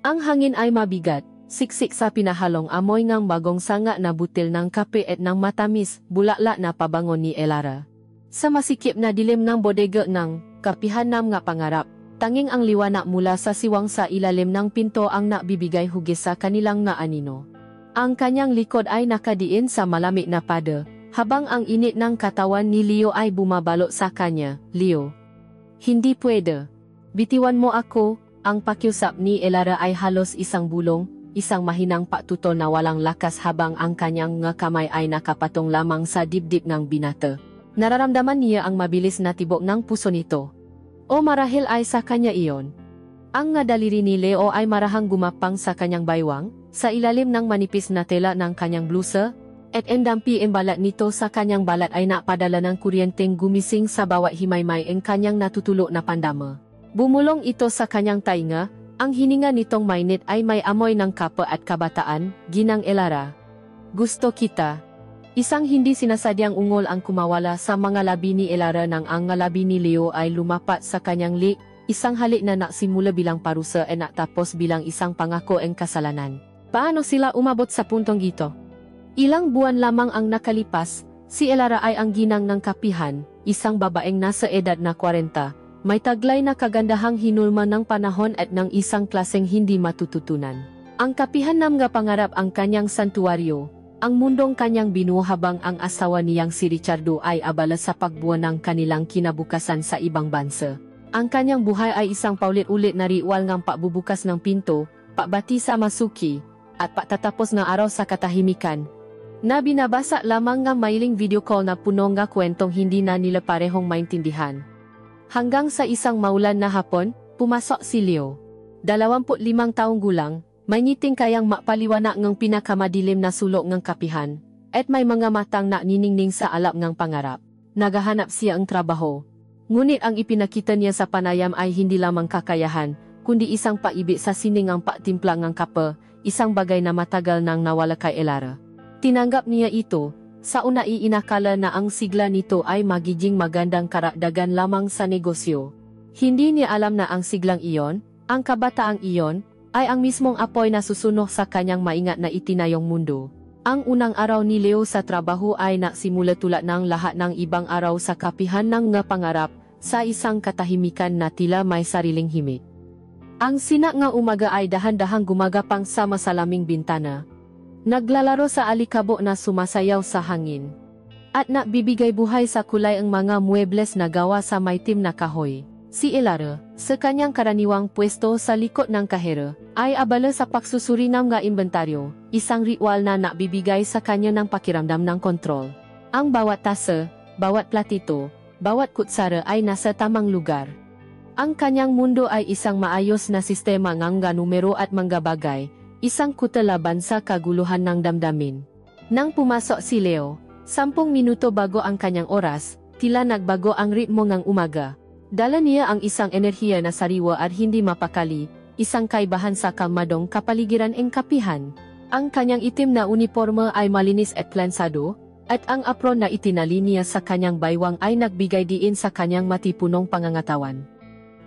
Ang hangin ay mabigat, siksik sa pinahalong amoy ngang bagong sanga na butil ng kape at ng matamis, bulakla na pabangon ni Elara. Sa masikip na dilim ng bodega ng kapihanam nga pangarap, tanging ang liwanag mula sa siwang sa ilalim ng pinto ang nakbibigay hugis sa kanilang nga anino. Ang kanyang likod ay nakadiin sa malamig na pada, habang ang init ng katawan ni Leo ay bumabalot sa kanya. Leo, hindi pwede. Bitiwan mo ako. Ang pakiusap ni Elara ay halos isang bulong, isang mahinang patutol na walang lakas habang ang kanyang nga kamay ay nakapatong lamang sa dibdib ng binata. Nararamdaman niya ang mabilis na tibok ng puso nito. O marahil ay sa kanya iyon. Ang nga daliri ni Leo ay marahang gumapang sa kanyang baywang, sa ilalim ng manipis na tela ng kanyang blusa, at endampi balat nito sa kanyang balat ay napadala ng kuryenteng gumising sa bawat himaymay ang kanyang natutulo na pandama. Bumulong ito sa kanyang tainga, ang hininga nitong mainit ay may amoy ng kapa at kabataan, ginang Elara. Gusto kita. Isang hindi sinasadyang ungol ang kumawala sa mga labi ni Elara nang ang labi ni Leo ay lumapat sa kanyang lik, isang halik na naksimula bilang parusa at nakatapos bilang isang pangako ang kasalanan. Paano sila umabot sa puntong ito? Ilang buwan lamang ang nakalipas, si Elara ay ang ginang ng kapihan, isang babaeng nasa edad na 40. May taglay na kagandahang hinulma ng panahon at ng isang klaseng hindi matututunan. Ang kapihanam nga pangarap ang kanyang santuaryo, ang mundong kanyang binuo habang ang asawa niyang si Richardo ay abala sa pagbuo ng kanilang kinabukasan sa ibang bansa. Ang kanyang buhay ay isang paulit-ulit na ritual ng pagbubukas ng pinto, pagbati sa masuki, at pagtatapos ng araw sa katahimikan, na binabasa lamang ng mailing video call na puno nga kwentong hindi na nila parehong maintindihan. Hanggang sa isang maulan na hapon, pumasok si Leo. 25 taong gulang, may ngiting kayang mapaliwanag ng pinakamadilim na sulok ng kapihan, at may mga matang naniningning sa alap ng pangarap. Naghahanap siya ang trabaho. Ngunit ang ipinakita niya sa panayam ay hindi lamang kakayahan, kundi isang paibig sa siningang patimpla ng kapa, isang bagay na matagal nang nawala kay Elara. Tinanggap niya ito. Sa una inakala na ang sigla nito ay magiging magandang karagdagan lamang sa negosyo. Hindi niya alam na ang siglang iyon, ang kabataang iyon, ay ang mismong apoy na susunok sa kanyang maingat na itinayong mundo. Ang unang araw ni Leo sa trabaho ay naksimula tulad ng lahat ng ibang araw sa kapihan ng nga pangarap, sa isang katahimikan na tila may sariling himig. Ang sinak nga umaga ay dahan-dahang gumagapang sa masalaming bintana. Naglalaro sa alikabok na sumasayaw sa hangin. At nakbibigay buhay sa kulay ang mga muebles na gawa sa maitim na kahoy. Si Elara, sa kanyang karaniwang pwesto sa likod ng kahera, ay abala sa pagsusuri ng nga inventaryo, isang ritual na nakbibigay sa kanya ng pakiramdam ng kontrol. Ang bawat tasa, bawat platito, bawat kutsara ay nasa tamang lugar. Ang kanyang mundo ay isang maayos na sistema ng nga numero at mga bagay, isang kutalaban sa kaguluhan ng damdamin. Nang pumasok si Leo, 10 minuto bago ang kanyang oras, tila nagbago ang ritmo ng umaga. Dala niya ang isang enerhiya na sariwa at hindi mapakali, isang kaibahan sa kalmadong kapaligiran ng kapihan. Ang kanyang itim na uniforme ay malinis at plansado, at ang apron na itinali niya sa kanyang baywang ay nagbigay diin sa kanyang matipunong pangangatawan.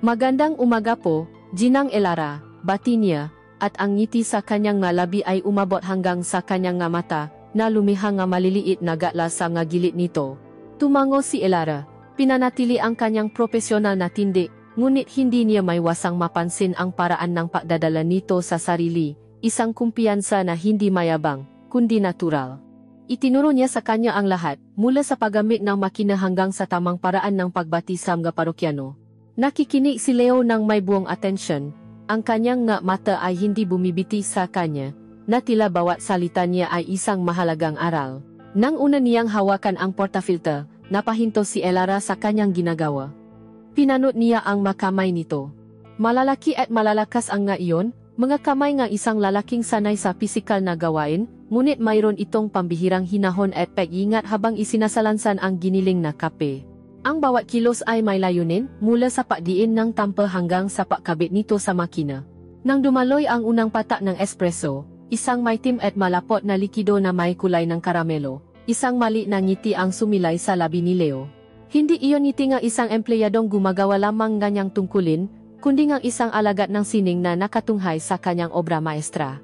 Magandang umaga po, Ginang Elara, bati niya, at ang ngiti sa kanyang nga labi ay umabot hanggang sa kanyang nga mata, na lumiha nga maliliit na gatla sa nga gilid nito. Tumango si Elara, pinanatili ang kanyang propesyonal na tindi, ngunit hindi niya may wasang mapansin ang paraan ng pagdadala nito sa sarili, isang kumpiyansa na hindi mayabang, kundi natural. Itinuro niya sa kanya ang lahat, mula sa paggamit ng makina hanggang sa tamang paraan ng pagbati sa mga parokyano. Nakikinig si Leo ng may buong atensyon. Ang kanyang nga mata ay hindi bumibiti sa kanya, na tila bawat salita niya ay isang mahalagang aral. Nang una niyang hawakan ang portafilter, napahinto si Elara sa kanyang ginagawa. Pinanot niya ang makamay nito. Malalaki at malalakas ang nga iyon, mga kamay nga isang lalaking sanay sa pisikal na gawain, ngunit mayroon itong pambihirang hinahon at pag-iingat habang isinasalansan ang giniling na kape. Ang bawat kilos ay may layunin, mula sa pagdiin ng tampa hanggang sa pagkabit nito sa makina. Nang dumaloy ang unang patak ng espresso, isang maitim at malapot na likido na may kulay ng karamelo, isang mali na ngiti ang sumilay sa labi ni Leo. Hindi iyon ngiti nga isang empleyadong gumagawa lamang ganyang tungkulin, kundi ngang isang alagad ng sining na nakatunghay sa kanyang obra maestra.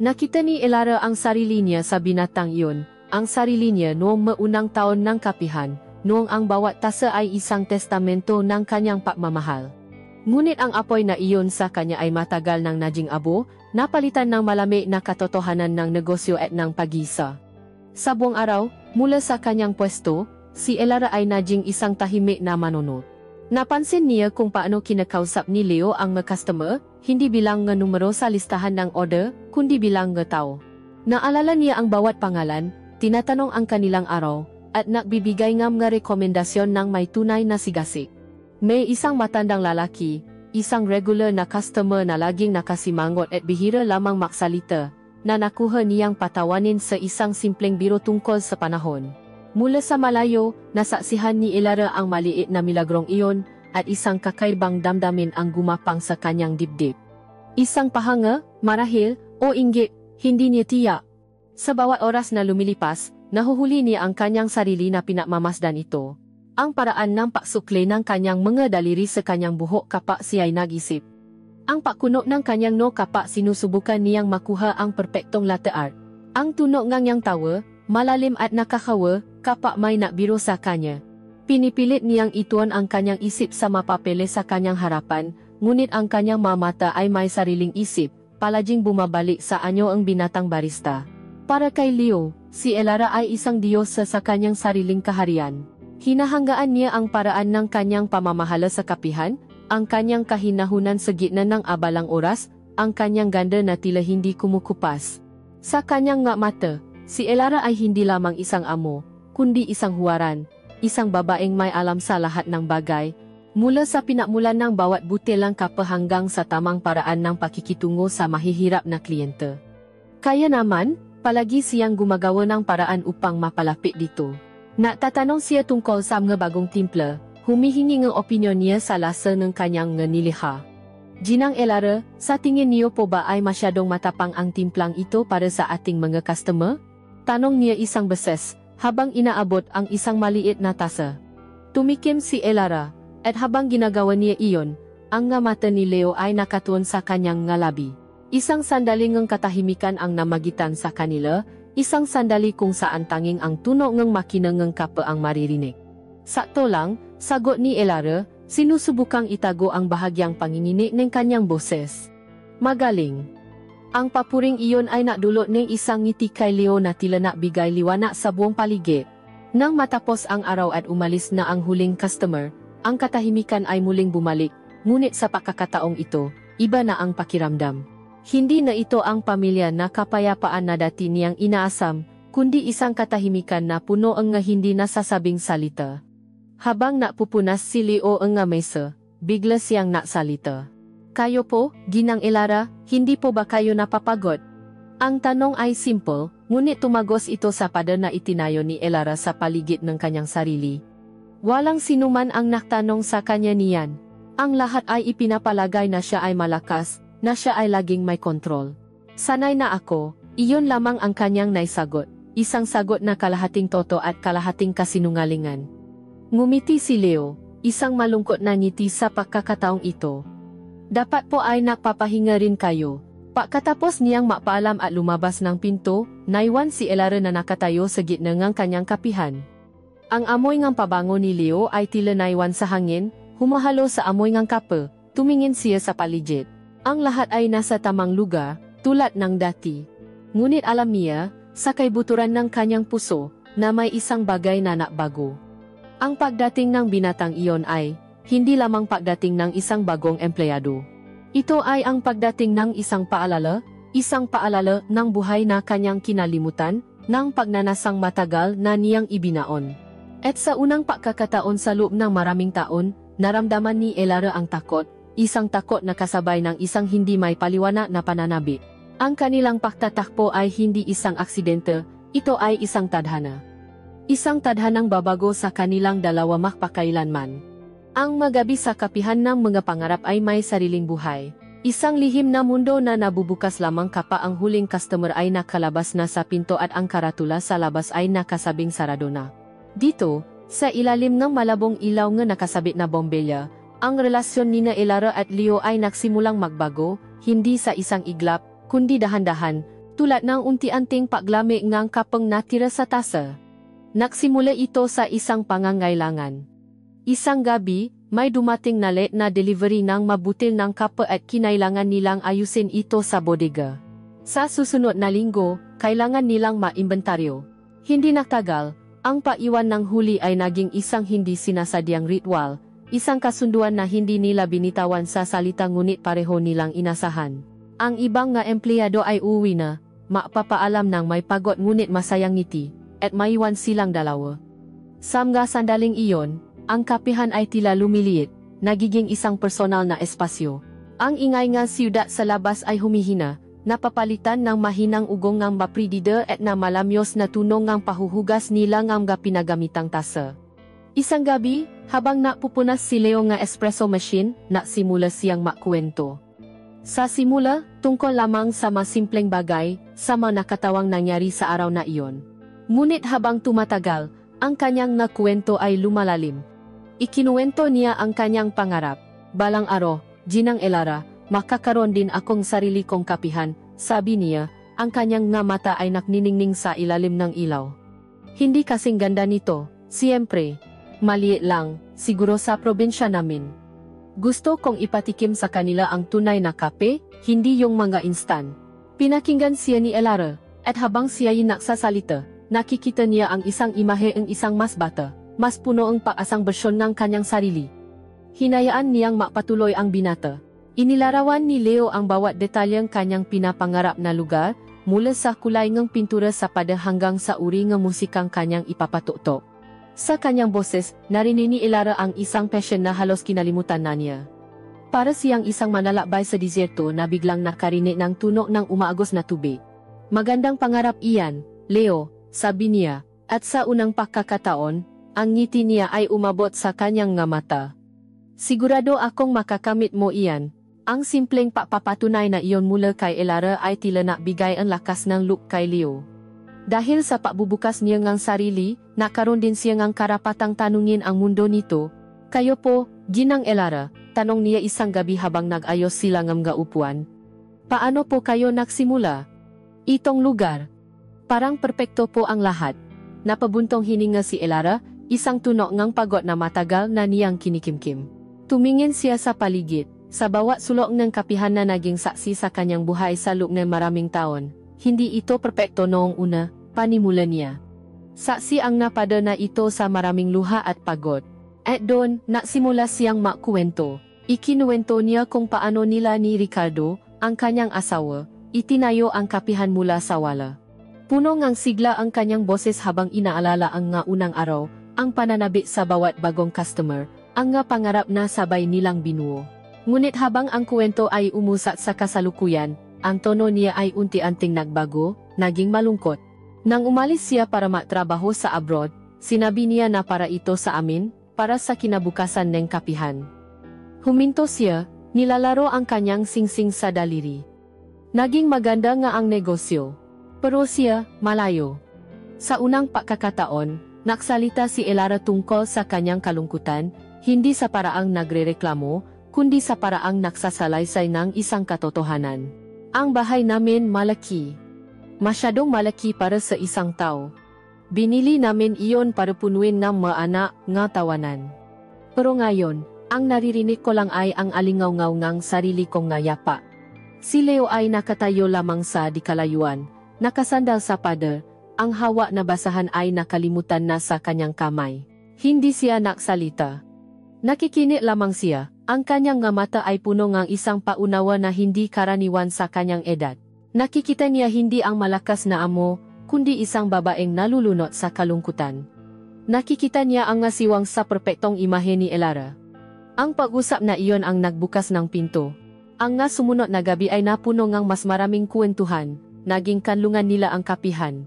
Nakita ni Elara ang sarili niya sa binatang iyon, ang sarili niya noong maunang taon ng kapihan, noong ang bawat tasa ay isang testamento ng kanyang pagmamahal. Ngunit ang apoy na iyon sa kanya ay matagal nang naging abo, napalitan ng malamig na katotohanan ng negosyo at ng pag-isa. Sa buong araw, mula sa kanyang pwesto, si Elara ay naging isang tahimik na manunod. Napansin niya kung paano kinakausap ni Leo ang mga customer, hindi bilang nga numero sa listahan ng order, kundi bilang nga tao. Naalala niya ang bawat pangalan, tinatanong ang kanilang araw, at nagbibigay ng mga rekomendasyon ng may tunay na sigasig. May isang matandang lalaki, isang regular na customer na laging nakasimangot at bihira lamang maksalita, na nakuha niyang patawanin sa isang simpleng biro tungkol sa panahon. Mula sa malayo, nasaksihan ni Elara ang maliit na milagrong iyon, at isang kakaibang damdamin ang gumapang sa kanyang dibdib. Isang pahanga, marahil, o inggit, hindi niya tiyak. Sa bawat oras na lumilipas, nahuhuli niya ang kanyang sarili na pinamamasdan ito. Ang paraan ng paksukli ng kanyang mga daliri sa kanyang buhok kapag siya'y nag-isip. Ang pakuno ng kanyang no kapag sinusubukan niyang makuha ang perpektong latte art. Ang tunog ng niyang tawa, malalim at nakakawa, kapag may nakbiro sa kanya. Pinipilit niyang ituon ang kanyang isip sa mapapele sa kanyang harapan, ngunit ang kanyang mamata ay may sariling isip, palaging bumabalik sa anyo ang binatang barista. Para kay Leo, si Elara ay isang diyos sa kanyang sariling kaharian. Hinahanggaan niya ang paraan ng kanyang pamamahala sa kapihan, ang kanyang kahinahunan sa gitna ng abalang oras, ang kanyang ganda na tila hindi kumukupas. Sa kanyang nga mata, si Elara ay hindi lamang isang amo, kundi isang huwaran, isang babaeng may alam sa lahat ng bagay, mula sa pinakmulan ng bawat butilang kape hanggang sa tamang paraan ng pakikitungo sa mahihirap na kliyente. Kaya naman, palagi siyang gumagawa ng paraan upang mapalapit dito. Natatanong siya tungkol sa mga bagong timpla, humihingi ng opinyon niya sa lasa ng kanyang niliha. Ginang Elara, sa tingin niyo po ba ay masyadong matapang ang timplang ito para sa ating mga customer? Tanong niya isang beses, habang inaabot ang isang maliit na tasa. Tumikim si Elara, at habang ginagawa niya iyon, ang nga mata ni Leo ay nakatuon sa kanyang ngalabi. Isang sandali ng katahimikan ang namagitan sa kanila, isang sandali kung saan tanging ang tunog ng makina ng kape ang maririnig. Sakto lang, sagot ni Elara, sinusubukang itago ang bahagyang panginginig ng kanyang boses. Magaling. Ang papuring iyon ay nakdulot ng isang ngiti kay Leo na tila nakbigay liwanag sa buong paligid. Nang matapos ang araw at umalis na ang huling customer, ang katahimikan ay muling bumalik, ngunit sa pagkakataong ito, iba na ang pakiramdam. Hindi na ito ang pamilya na kapayapaan na dati niyang inaasam, kundi isang katahimikan na puno ang nga hindi nasasabing salita. Habang napupunas si Leo ang nga mesa, bigla siyang naksalita. Kayo po, Ginang Elara, hindi po ba kayo napapagod? Ang tanong ay simple, ngunit tumagos ito sa pada na itinayo ni Elara sa paligid ng kanyang sarili. Walang sinuman ang naktanong sa kanya niyan. Ang lahat ay ipinapalagay na siya ay malakas, na siya ay laging may kontrol. Sanay na ako, iyon lamang ang kanyang naisagot, isang sagot na kalahating toto at kalahating kasinungalingan. Ngumiti si Leo, isang malungkot na ngiti sa pagkakataong ito. Dapat po ay nakpapahinga rin kayo. Pagkatapos niyang mapaalam at lumabas ng pinto, naiwan si Elara na nakatayo sa gitna ng kanyang kapihan. Ang amoy ng pabango ni Leo ay tila naiwan sa hangin, humahalo sa amoy ng kape, tumingin siya sa paligid. Ang lahat ay nasa tamang lugar, tulad ng dati. Ngunit alam niya, sa kaibuturan ng kanyang puso, na may isang bagay na nakbago. Ang pagdating ng binatang iyon ay, hindi lamang pagdating ng isang bagong empleyado. Ito ay ang pagdating ng isang paalala ng buhay na kanyang kinalimutan, ng pagnanasang matagal na niyang ibinaon. At sa unang pagkakataon sa loob ng maraming taon, naramdaman ni Elara ang takot, isang takot na kasabay ng isang hindi may paliwanag na pananabik. Ang kanilang pagtatakbo ay hindi isang aksidente, ito ay isang tadhana. Isang tadhanang babago sa kanilang dalawa magpakailanman. Ang magabi sa kapihan ng mga pangarap ay may sariling buhay. Isang lihim na mundo na nabubukas lamang kapag ang huling customer ay nakalabas na sa pinto at ang karatula sa labas ay nakasabing sarado na. Dito, sa ilalim ng malabong ilaw nga nakasabit na bombelya, Ang relasyon nina Elara at Leo ay nagsimulang magbago, hindi sa isang iglap, kundi dahan-dahan, tulad ng unti-anting paglami ng kapeng natira sa tasa. Nagsimula ito sa isang pangangailangan. Isang gabi, may dumating na late na delivery ng mabutil ng kape at kinailangan nilang ayusin ito sa bodega. Sa susunod na linggo, kailangan nilang maimbentaryo. Hindi nagtagal, ang paiwan ng huli ay naging isang hindi sinasadyang ritual, isang kasunduan na hindi nila binitawan sa salita ngunit pareho nilang inasahan. Ang ibang nga empleyado ay uwi na, mapapaalam ng may pagod ngunit masayang ngiti, at maiwan silang dalawa. Sa mga sandaling iyon, ang kapihan ay tila lumiliit, nagiging isang personal na espasyo. Ang ingay ng siyudad sa labas ay humihina, napapalitan ng mahinang ugong ng mapridida at na malamyos na tunog ng pahuhugas nila ng mga pinagamitang tasa. Isang gabi, habang napupunas si Leo nga espresso machine, nagsimula siyang makwento. Sa simula, tungkol lamang sa masimpleng bagay, sa mga nakatawang nangyari sa araw na iyon. Ngunit habang tumatagal, ang kanyang nakwento ay lumalalim. Ikinuwento niya ang kanyang pangarap. Balang araw, Ginang Elara, makakaroon din akong sarili kong kapihan, sabi niya, ang kanyang nga mata ay nakniningning sa ilalim ng ilaw. Hindi kasing ganda nito, siyempre. Maliit lang, siguro sa probinsya namin. Gusto kong ipatikim sa kanila ang tunay na kape, hindi yung mga instant. Pinakinggan siya ni Elara, at habang siya ay nagsasalita, nakikita niya ang isang imahe ng isang mas bata, mas puno ang pag-asang bersyon ng kanyang sarili. Hinayaan niyang mapatuloy ang binata. Inilarawan ni Leo ang bawat detalyeng kanyang pinapangarap na lugar, mula sa kulay ng pintura sa pader hanggang sa uri ng musikang kanyang ipapatutok. Sa kanyang boses, narinig ni Elara ang isang passion na halos kinalimutan na niya. Para siyang isang manlalakbay sa disyerto na biglang nakarinig ng tunog ng umaagos na tubig. Magandang pangarap iyan, Leo, sabi niya, at sa unang pagkakataon, ang ngiti niya ay umabot sa kanyang nga mata. Sigurado akong makakamit mo iyan. Ang simpleng papapatunay na iyon mula kay Elara ay tila nakbigay ang lakas ng look kay Leo. Dahil sa pagbubukas niya ngang sarili, nakaroon din siya ngang karapatang tanungin ang mundo nito. Kayo po, Ginang Elara, tanong niya isang gabi habang nag-ayos sila ng mga upuan. Paano po kayo nagsimula? Itong lugar. Parang perpekto po ang lahat. Napabuntong hininga si Elara, isang tunog ngang pagod na matagal na niyang kinikimkim. Tumingin siya sa paligid, sa bawat sulok ng kapihan na naging saksi sa kanyang buhay sa loob ng maraming taon. Hindi ito perpekto noong una, panimula niya. Saksi ang napada na ito sa maraming luha at pagod. At doon, nagsimula siyang makuwento. Ikinuwento niya kung paano nila ni Ricardo, ang kanyang asawa, itinayo ang kapihan mula sa wala. Puno ngang sigla ang kanyang boses habang inaalala ang nga unang araw, ang pananabik sa bawat bagong customer, ang nga pangarap na sabay nilang binuo. Ngunit habang ang kwento ay umusat sa kasalukuyan, ang tono niya ay unti-anting nagbago, naging malungkot. Nang umalis siya para magtrabaho sa abroad, sinabi niya na para ito sa amin, para sa kinabukasan ng kapihan. Huminto siya, nilalaro ang kanyang singsing sa daliri. Naging maganda nga ang negosyo. Pero siya, malayo. Sa unang pagkakataon, nagsalita si Elara tungkol sa kanyang kalungkutan, hindi sa paraang nagrereklamo, kundi sa paraang nagsasalaysay ng isang katotohanan. Ang bahay namin malaki. Masyadong malaki para sa isang tao. Binili namin iyon para punuin ng mga anak nga tawanan. Pero ngayon, ang naririnig ko lang ay ang alingaw-ngaw ng sarili kong ngayapa. Si Leo ay nakatayo lamang sa dikalayuan, nakasandal sa pader, ang hawa na basahan ay nakalimutan na sa kanyang kamay. Hindi siya nagsalita. Nakikinig lamang siya. Ang kanyang nga mata ay puno ng isang paunawa na hindi karaniwan sa kanyang edad. Nakikita niya hindi ang malakas na amo, kundi isang babaeng nalulunod sa kalungkutan. Nakikita niya ang ngasiwang sa perpektong imahe ni Elara. Ang pag-usap na iyon ang nagbukas ng pinto. Ang nga sumunod na gabi ay napuno ng mas maraming kwentuhan, naging kanlungan nila ang kapihan.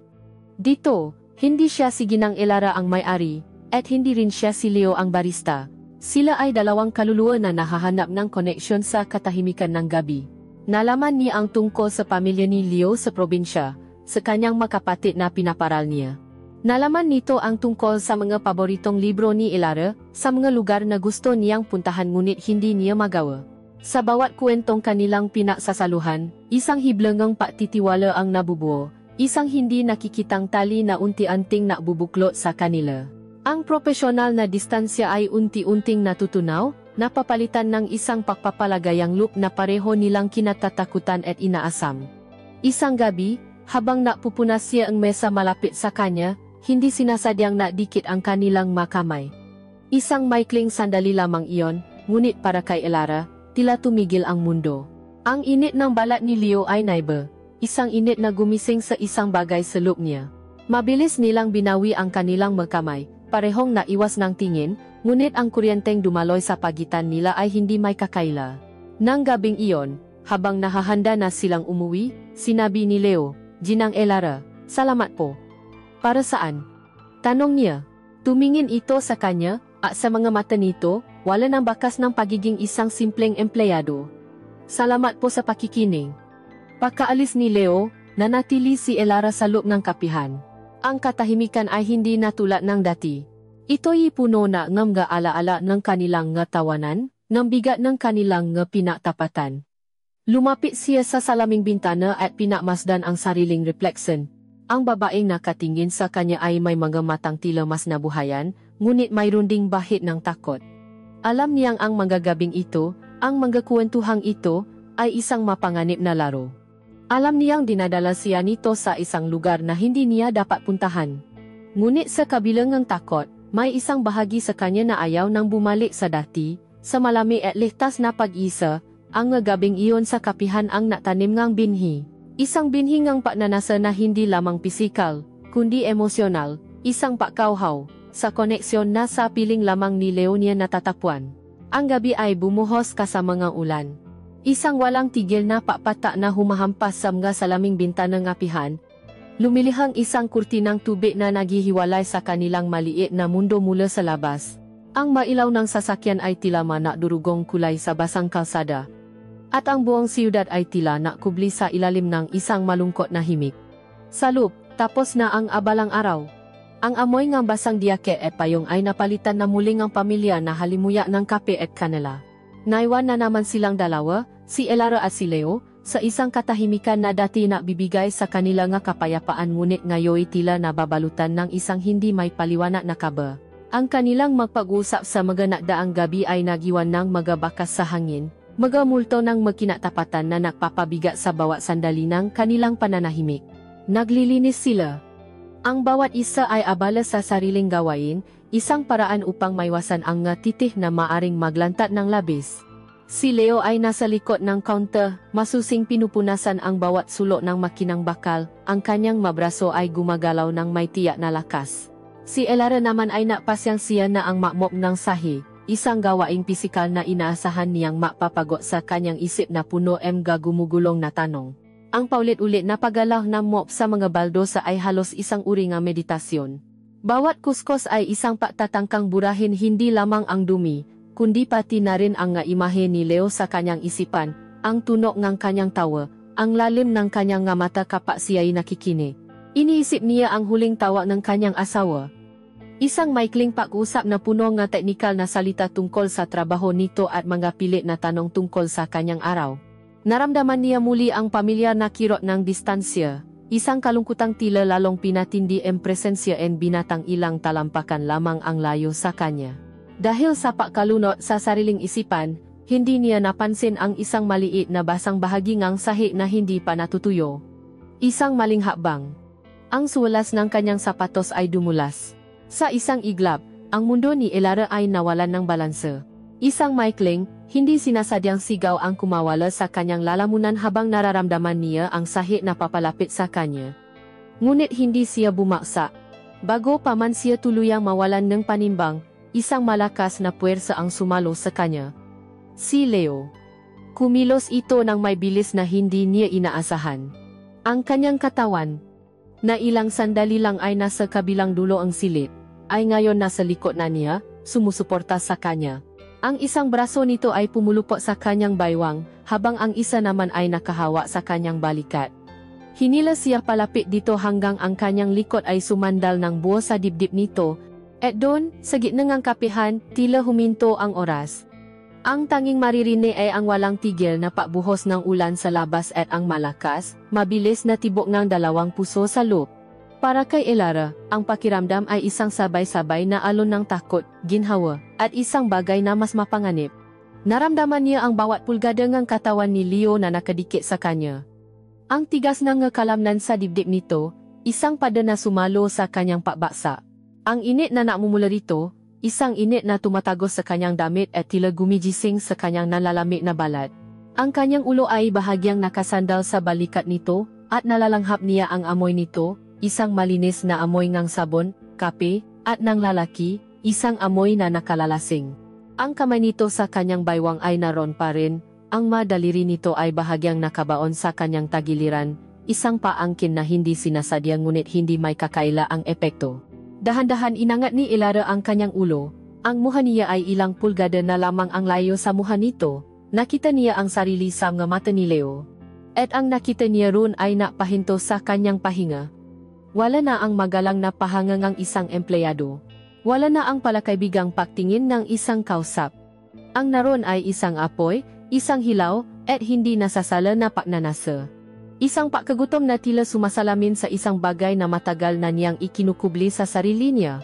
Dito, hindi siya si Ginang Elara ang may-ari, at hindi rin siya si Leo ang barista. Sila ay dalawang kaluluwa na nahahanap ng koneksyon sa katahimikan ng gabi. Nalaman niya ang tungkol sa pamilya ni Leo sa probinsya, sa kanyang makapatid na pinaparal niya. Nalaman nito ang tungkol sa mga paboritong libro ni Elara, sa mga lugar na gusto niyang puntahan ngunit hindi niya magawa. Sa bawat kwentong kanilang pinagsasaluhan, isang hiblangang patitiwala ang nabubuo, isang hindi nakikitang tali na unti-unting nabubuklot sa kanila. Ang profesional na distansya ay unti-unting natutunaw, napapalitan ng isang pagpapalagayang loop na pareho nilang kinatatakutan at inaasam. Isang gabi, habang napupunas siya ang mesa malapit sa kanya, hindi sinasadyang nadikit ang kanilang makamay. Isang maikling sandali lamang iyon, ngunit para kay Elara, tila tumigil ang mundo. Ang init ng balat ni Leo ay naiba, isang init na gumising sa isang bagay sa loob niya. Mabilis nilang binawi ang kanilang magkamay, parehong naiwas ng tingin, ngunit ang kuryenteng dumaloy sa pagitan nila ay hindi may kakaila. Nang gabing iyon, habang nahahanda na silang umuwi, sinabi ni Leo, "Ginang Elara, salamat po." "Para saan?" tanong niya. Tumingin ito sa kanya, at sa mga mata nito, wala ng bakas ng pagiging isang simpleng empleyado. "Salamat po sa pakikinig." Pagkaalis ni Leo, nanatili si Elara sa loob ng kapihan. Ang katahimikan ay hindi na tulad ng dati. Ito'y puno na ng mga alaala ng kanilang nga tawanan, ng bigat ng kanilang nga pinatapatan. Lumapit siya sa salaming bintana at pinakmasdan ang sariling refleksyon. Ang babaeng nakatingin sa kanya ay may mga matang tila mas nabuhayan, ngunit mayroon ding bahid ng takot. Alam niyang ang mga gabing ito, ang mga kwentuhang ito, ay isang mapanganib na laro. Alam niyang dinadala siya nito sa isang lugar na hindi niya dapat puntahan. Ngunit sa kabilang ng takot, may isang bahagi sa kanya na ayaw nang bumalik sa dati, sa malami at ligtas na pag-isa, ang gabing iyon sa kapihan ang natanim ngang binhi. Isang binhi ngang pagnanasa na hindi lamang pisikal, kundi emosyonal, isang pakauhaw, sa koneksyon na sa piling lamang ni Leonia natatapwan. Ang gabi ay bumuhos kasama ng ulan. Isang walang tigil na papata na humahampas sa mga salaming bintana ng apihan. Lumilihang isang kurtinang tubig na naghihiwalay sa kanilang maliit na mundo mula sa labas. Ang mailaw ng sasakyan ay tila manakdurugong kulay sa basang kalsada. At ang buong siyudad ay tila nakubli sa ilalim ng isang malungkot na himig. Sa loob, tapos na ang abalang araw. Ang amoy ng basang diake at payong ay napalitan na muling ang pamilya na halimuyak ng kape at kanela. Naiwan na naman silang dalawa, si Elara at si Leo, sa isang katahimikan na dati nakbibigay sa kanila nga kapayapaan ngunit ngayoy tila nababalutan ng isang hindi may paliwanag na kaba. Ang kanilang magpag-usap sa mga nakdaang gabi ay nagiwan ng mga bakas sa hangin, mga multo ng magkinatapatan na nagpapabigat sa bawat sandali ng kanilang pananahimik. Naglilinis sila. Ang bawat isa ay abala sa sariling gawain, isang paraan upang maiwasan ang titih na maaring maglantat ng labis. Si Leo ay nasa likod ng counter, masusing pinupunasan ang bawat sulok ng makinang bakal, ang kanyang mabraso ay gumagalaw ng may tiyak na lakas. Si Elara naman ay napasyang siya na ang makmop ng sahi, isang gawaing pisikal na inaasahan niyang mapapagot sa kanyang isip na puno gumugulong na tanong. Ang paulit-ulit na paggalaw ng mop sa mga baldosa ay halos isang uri ng meditasyon. Bawat kuskos ay isang pagtatangkang burahin hindi lamang ang dumi, kundi pati na rin ang imahe ni Leo sa kanyang isipan, ang tunok ng kanyang tawa, ang lalim ng kanyang mata kapag siya'y nakikinig. Iniisip niya ang huling tawa ng kanyang asawa. Isang maikling pag-usap na puno ng teknikal na salita tungkol sa trabaho nito at mga pilit na tanong tungkol sa kanyang araw. Naramdaman niya muli ang pamilyar na kirot ng distansya, isang kalungkutang tila lalong pinatindi ang presensya en binatang ilang talampakan lamang ang layo sa kanya. Dahil sa pagkalunod sa sariling isipan, hindi niya napansin ang isang maliit na basang bahagi ng sahi na hindi pa natutuyo. Isang maling hakbang. Ang sulas ng kanyang sapatos ay dumulas. Sa isang iglap, ang mundo ni Elara ay nawalan ng balanse. Isang maikling, hindi sinasadyang sigaw ang kumawala sa kanyang lalamunan habang nararamdaman niya ang sahi na papalapit sa kanya. Ngunit hindi siya bumaksa. Bago pa man siya tuluyang mawalan ng panimbang, isang malakas na puwersa ang sumalo sa kanya. Si Leo. Kumilos ito ng may bilis na hindi niya inaasahan. Ang kanyang katawan, na ilang sandali lang ay nasa kabilang dulo ang silid, ay ngayon nasa likod na niya, sumusuporta sa kanya. Ang isang braso nito ay pumulupok sa kanyang baywang, habang ang isa naman ay nakahawa sa kanyang balikat. Hinila siya palapit dito hanggang ang kanyang likod ay sumandal ng buo sa dibdib nito, at doon, sa gitna ng kapihan, tila huminto ang oras. Ang tanging maririnig ay ang walang tigil na pagbuhos ng ulan sa labas at ang malakas, mabilis na tibok ng dalawang puso sa loob. Para kay Elara, ang pakiramdam ay isang sabay-sabay na alon ng takot, ginhawa, at isang bagay na mas mapanganib. Naramdaman niya ang bawat pulgada ng katawan ni Leo na nakadikit sa kanya. Ang tigas ng kalamnan sa dibdib nito, isang pada na sumalo sa kanyang pakbaksa. Ang init na namumula rito, isang init na tumatagos sa kanyang damit at tila gumigising sa kanyang nalalamig na balat. Ang kanyang ulo ay bahagyang nakasandal sa balikat nito, at nalalanghap niya ang amoy nito, isang malinis na amoy ng sabon, kape, at ng lalaki, isang amoy na nakalalasing. Ang kamay nito sa kanyang baywang ay naroon pa rin. Ang madaliri nito ay bahagyang nakabaon sa kanyang tagiliran, isang paangkin na hindi sinasadya ngunit hindi may kakaila ang epekto. Dahan-dahan inangat ni Elara ang kanyang ulo, ang muha niya ay ilang pulgada na lamang ang layo sa muha nito, nakita niya ang sarili sa mga mata ni Leo. At ang nakita niya roon ay napahinto sa kanyang pahinga. Wala na ang magalang na pahangangang isang empleyado. Wala na ang palakaibigang pagtingin ng isang kausap. Ang naroon ay isang apoy, isang hilaw, at hindi nasasala na pagnanasa. Isang pagkagutom na tila sumasalamin sa isang bagay na matagal na niyang ikinukubli sa sarili niya.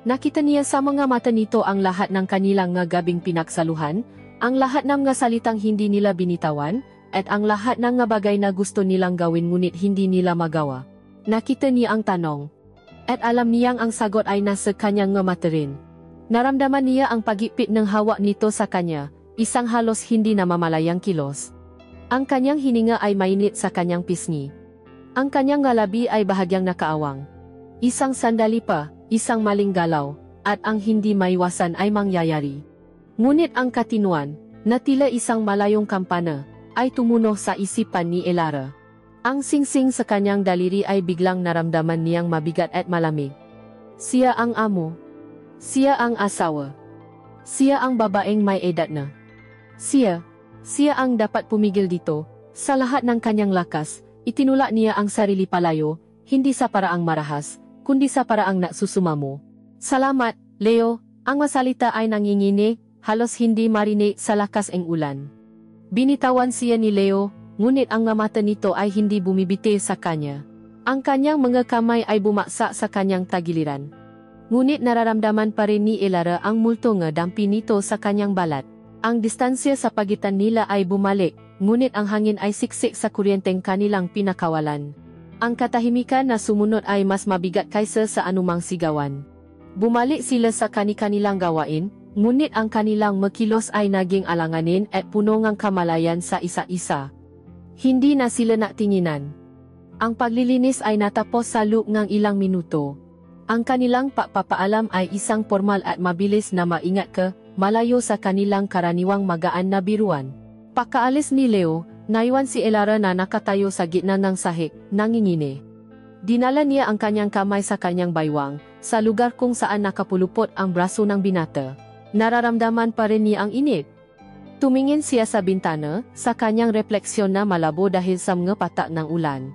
Nakita niya sa mga mata nito ang lahat ng kanilang nga gabing pinagsaluhan, ang lahat ng nga salitang hindi nila binitawan, at ang lahat ng nga bagay na gusto nilang gawin ngunit hindi nila magawa. Nakita niya ang tanong. At alam niyang ang sagot ay nasa kanyang nga mata rin. Naramdaman niya ang pagipit ng hawak nito sa kanya, isang halos hindi namamalayang kilos. Ang kanyang hininga ay mainit sa kanyang pisngi. Ang kanyang ngalabi ay bahagyang nakaawang. Isang sandali pa, isang maling galaw, at ang hindi maiwasan ay mangyayari. Ngunit ang katinuan, na tila isang malayong kampana, ay tumunog sa isipan ni Elara. Ang singsing sa kanyang daliri ay biglang naramdaman niyang mabigat at malamig. Siya ang amo. Siya ang asawa. Siya ang babaeng may edad na. Siya ang dapat pumigil dito. Sa lahat ng kanyang lakas, itinulak niya ang sarili palayo, hindi sa paraang marahas, kundi sa paraang nagsusumamo. Salamat, Leo, ang masalita ay nanginginig, halos hindi marinig sa lakas ng ulan. Binitawan siya ni Leo, ngunit ang mata nito ay hindi bumibiti sa kanya. Ang kanyang mga kamay ay bumaksa sa kanyang tagiliran. Ngunit nararamdaman pa rin ni Elara ang multo nga dampi nito sa kanyang balat. Ang distansya sa pagitan nila ay bumalik, ngunit ang hangin ay siksik sa kuryenteng kanilang pinakawalan. Ang katahimikan na sumunod ay mas mabigat kaysa sa anumang sigawan. Bumalik sila sa kani-kanilang gawain, ngunit ang kanilang makilos ay naging alanganin at puno ng kamalayan sa isa-isa. Hindi na sila natinginan. Ang paglilinis ay natapos sa loob ng ilang minuto. Ang kanilang pagpapaalam ay isang formal at mabilis na maingat ka, malayo sa kanilang karaniwang magaan na biruan. Pagkaalis ni Leo, naiwan si Elara na nakatayo sa gitna ng sahig, nangingini. Dinala niya ang kanyang kamay sa kanyang baywang, sa lugar kung saan nakapulupot ang braso ng binata. Nararamdaman pa rin niya ang init. Tumingin siya sa bintana, sa kanyang refleksyon na malabo dahil sa mga patak ng ulan.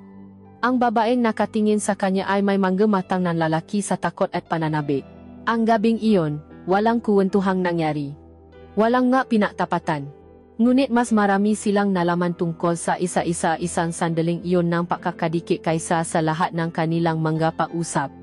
Ang babaeng nakatingin sa kanya ay may manggamatang ng lalaki sa takot at pananabik. Ang gabing iyon, walang kuwentuhang nangyari. Walang nga pinatapatan. Ngunit mas marami silang nalaman tungkol sa isa-isang sandaling iyon ng pagkakadikit kaysa sa lahat ng kanilang mga pausap.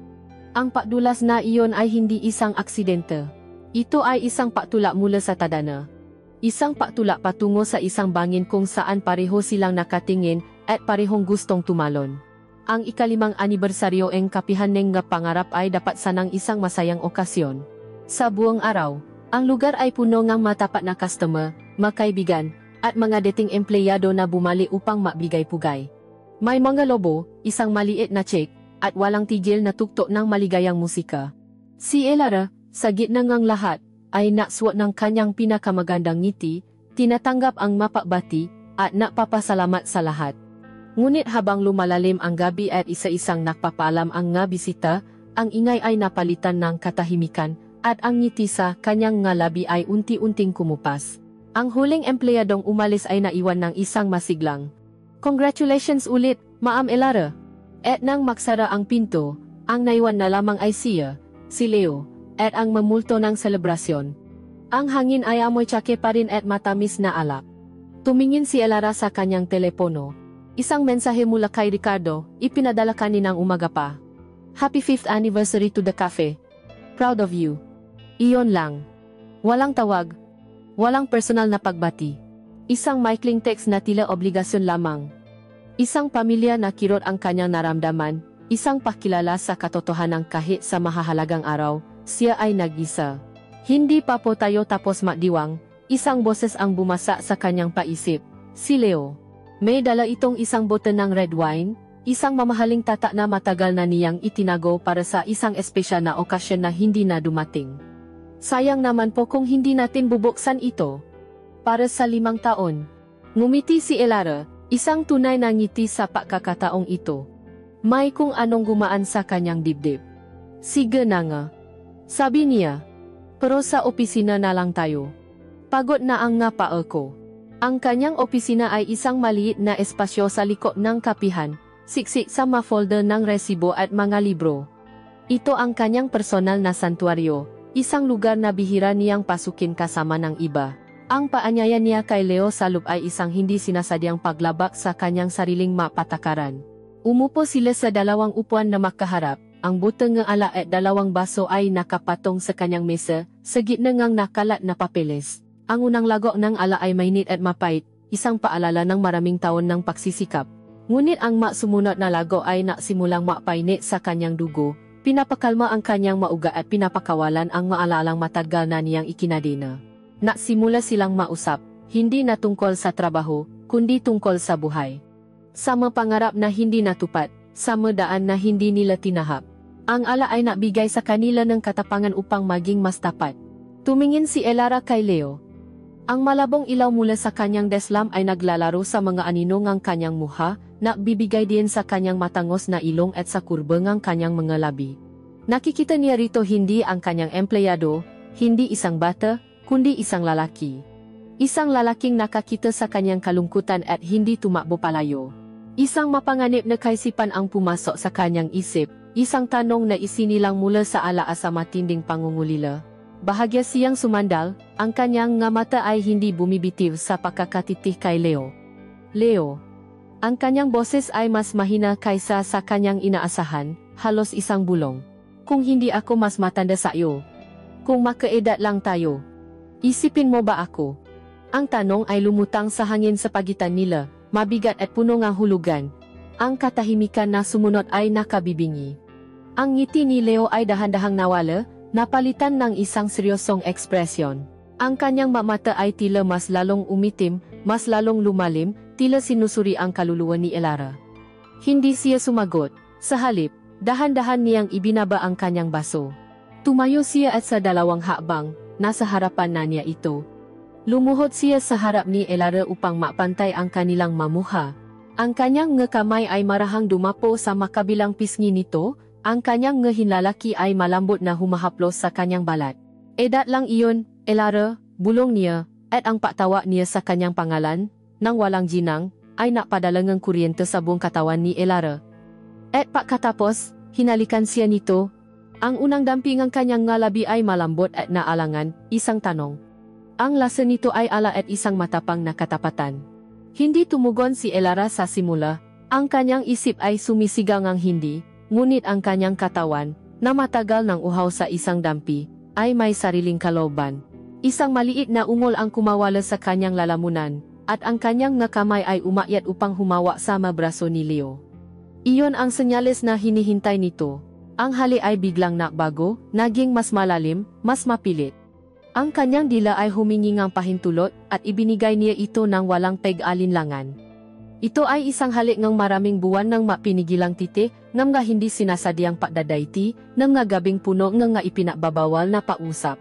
Ang pagdulas na iyon ay hindi isang aksidente. Ito ay isang pagtulak mula sa tadhana. Isang pagtulak patungo sa isang bangin kung saan pareho silang nakatingin at parehong gustong tumalon. Ang ika-5 anibersaryo ng kapihan ng pangarap ay dapat sanang isang masayang okasyon. Sa buong araw, ang lugar ay puno ng matapat na customer, makaibigan, at mga dating empleyado na bumalik upang magbigay pugay. May mga lobo, isang maliit na check, at walang tigil na tuktok ng maligayang musika. Si Elara, sa gitna ng lahat, ay naksuot ng kanyang pinakamagandang ngiti, tinatanggap ang mapakbati, at napapasalamat sa lahat. Ngunit habang lumalalim ang gabi at isa-isang nakpapaalam ang nga bisita, ang ingay ay napalitan ng katahimikan, at ang ngiti sa kanyang nga labi ay unti-unting kumupas. Ang huling empleyadong umalis ay naiwan ng isang masiglang. Congratulations ulit, Ma'am Elara. At nang maksara ang pinto, ang naiwan na lamang ay siya, si Leo, at ang mamulto ng selebrasyon. Ang hangin ay amoy tsake pa rin at matamis na alak. Tumingin si Elara sa kanyang telepono. Isang mensahe mula kay Ricardo, ipinadala kaninang umaga pa. Happy 5th anniversary to the cafe. Proud of you. Iyon lang. Walang tawag. Walang personal na pagbati. Isang maikling text na tila obligasyon lamang. Isang pamilya na kirot ang kanyang naramdaman, isang pakilala sa katotohanan kahit sa mahahalagang araw, siya ay nag-isa. Hindi pa po tayo tapos magdiwang, isang boses ang bumasa sa kanyang paisip, si Leo. May dala itong isang bote ng red wine, isang mamahaling tatak na matagal na niyang itinago para sa isang espesyal na okasyon na hindi na dumating. Sayang naman po kung hindi natin bubuksan ito. Para sa 5 taon. Ngumiti si Elara, isang tunay na ngiti sa pagkakataong ito. May kung anong gumaan sa kanyang dibdib. Sige na nga. Sabi niya. Pero sa opisina na lang tayo. Pagod na ang nga paa ko. Ang kanyang opisina ay isang maliit na espasyo sa likod ng kapihan, siksik sa mga folder ng resibo at mga libro. Ito ang kanyang personal na santuaryo, isang lugar na bihira niyang pasukin kasama ng iba. Ang paanyaya niya kay Leo sa loob ay isang hindi sinasadyang paglabak sa kanyang sariling mapatakaran. Umupo sila sa dalawang upuan na makaharap, ang buteng ng ala at dalawang baso ay nakapatong sa kanyang mesa, sa gitna ngang nakalat na papeles. Ang unang lago ng ala ay mainit at mapait, isang paalala ng maraming taon ng pagsisikap. Ngunit ang sumunod na lago ay nasimulang mapainit sa kanyang dugo, pinapakalma ang kanyang mauga at pinapakawalan ang maalalang matagal na niyang ikinadena. Nagsimula silang mausap, hindi na tungkol sa trabaho, kundi tungkol sa buhay. Sa mga pangarap na hindi natupad, sa mga daan na hindi nila tinahap. Ang ala ay nabigay sa kanila ng katapangan upang maging mas tapat. Tumingin si Elara kay Leo. Ang malabong ilaw mula sa kanyang deslam ay naglalaro sa mga anino ng kanyang muha, nagbibigay din sa kanyang matangos na ilong at sa kurba ng kanyang mga labi. Nakikita niya rito hindi ang kanyang empleyado, hindi isang bata, kundi isang lalaki. Isang lalaking nakakita sa kanyang kalungkutan at hindi tumakbo palayo. Isang mapanganib na kaisipan ang pumasok sa kanyang isip, isang tanong na isinilang mula sa ala sa matinding pangungulila. Bahagya siyang sumandal, ang kanyang nga mata ay hindi bumibitiw sa pagkakatitih kay Leo. Leo. Ang kanyang boses ay mas mahina kaysa sa kanyang inaasahan, halos isang bulong. Kung hindi ako mas matanda sa iyo. Kung makaedad lang tayo. Isipin mo ba ako? Ang tanong ay lumutang sa hangin sa pagitan nila, mabigat at puno ng hulugan. Ang katahimikan na sumunod ay nakabibingi. Ang ngiti ni Leo ay dahan-dahang nawala, napalitan ng isang seryosong ekspresyon. Ang kanyang mata ay tila mas lalong umitim, mas lalong lumalim, tila sinusuri ang kaluluwa ni Elara. Hindi siya sumagot, sa halip, dahan-dahan niyang ibinaba ang kanyang baso. Tumayo siya at sa dalawang hakbang, nasa harapan na niya ito. Lumuhod siya sa harap ni Elara upang mapantay ang kanilang mamuha. Ang kanyang kamay ay marahang dumapo sa makabilang pisngi nito, ang kanyang hinlalaki ay malambot na humahaplos sa kanyang balat. Edad lang iyon, Elara, bulong niya, at ang pagtawa niya sa kanyang pangalan, nang walang ginang, ay napadala ng kuryente sa buong katawan ni Elara. At pagkatapos, hinalikan siya nito. Ang unang damping ng kanyang ngalabi ay malambot at naalangan, isang tanong. Ang lasa nito ay ala at isang matapang na katapatan. Hindi tumugon si Elara sa simula, ang kanyang isip ay sumisigang ang hindi, ngunit ang kanyang katawan, na matagal ng uhaw sa isang dampi, ay may sariling kalooban. Isang maliit na ungol ang kumawala sa kanyang lalamunan, at ang kanyang kamay ay umakyat upang humawa sa braso ni Leo. Iyon ang senyales na hinihintay nito. Ang hali ay biglang nakbago, naging mas malalim, mas mapilit. Ang kanyang dila ay humingi ng pahintulot at ibinigay niya ito ng walang pag-alinlangan. Ito ay isang halik ng maraming buwan ng mapinigilang titi, ng nga hindi sinasadyang pagdadayti, ng nga gabing puno ng nga ipinababawal na pausap.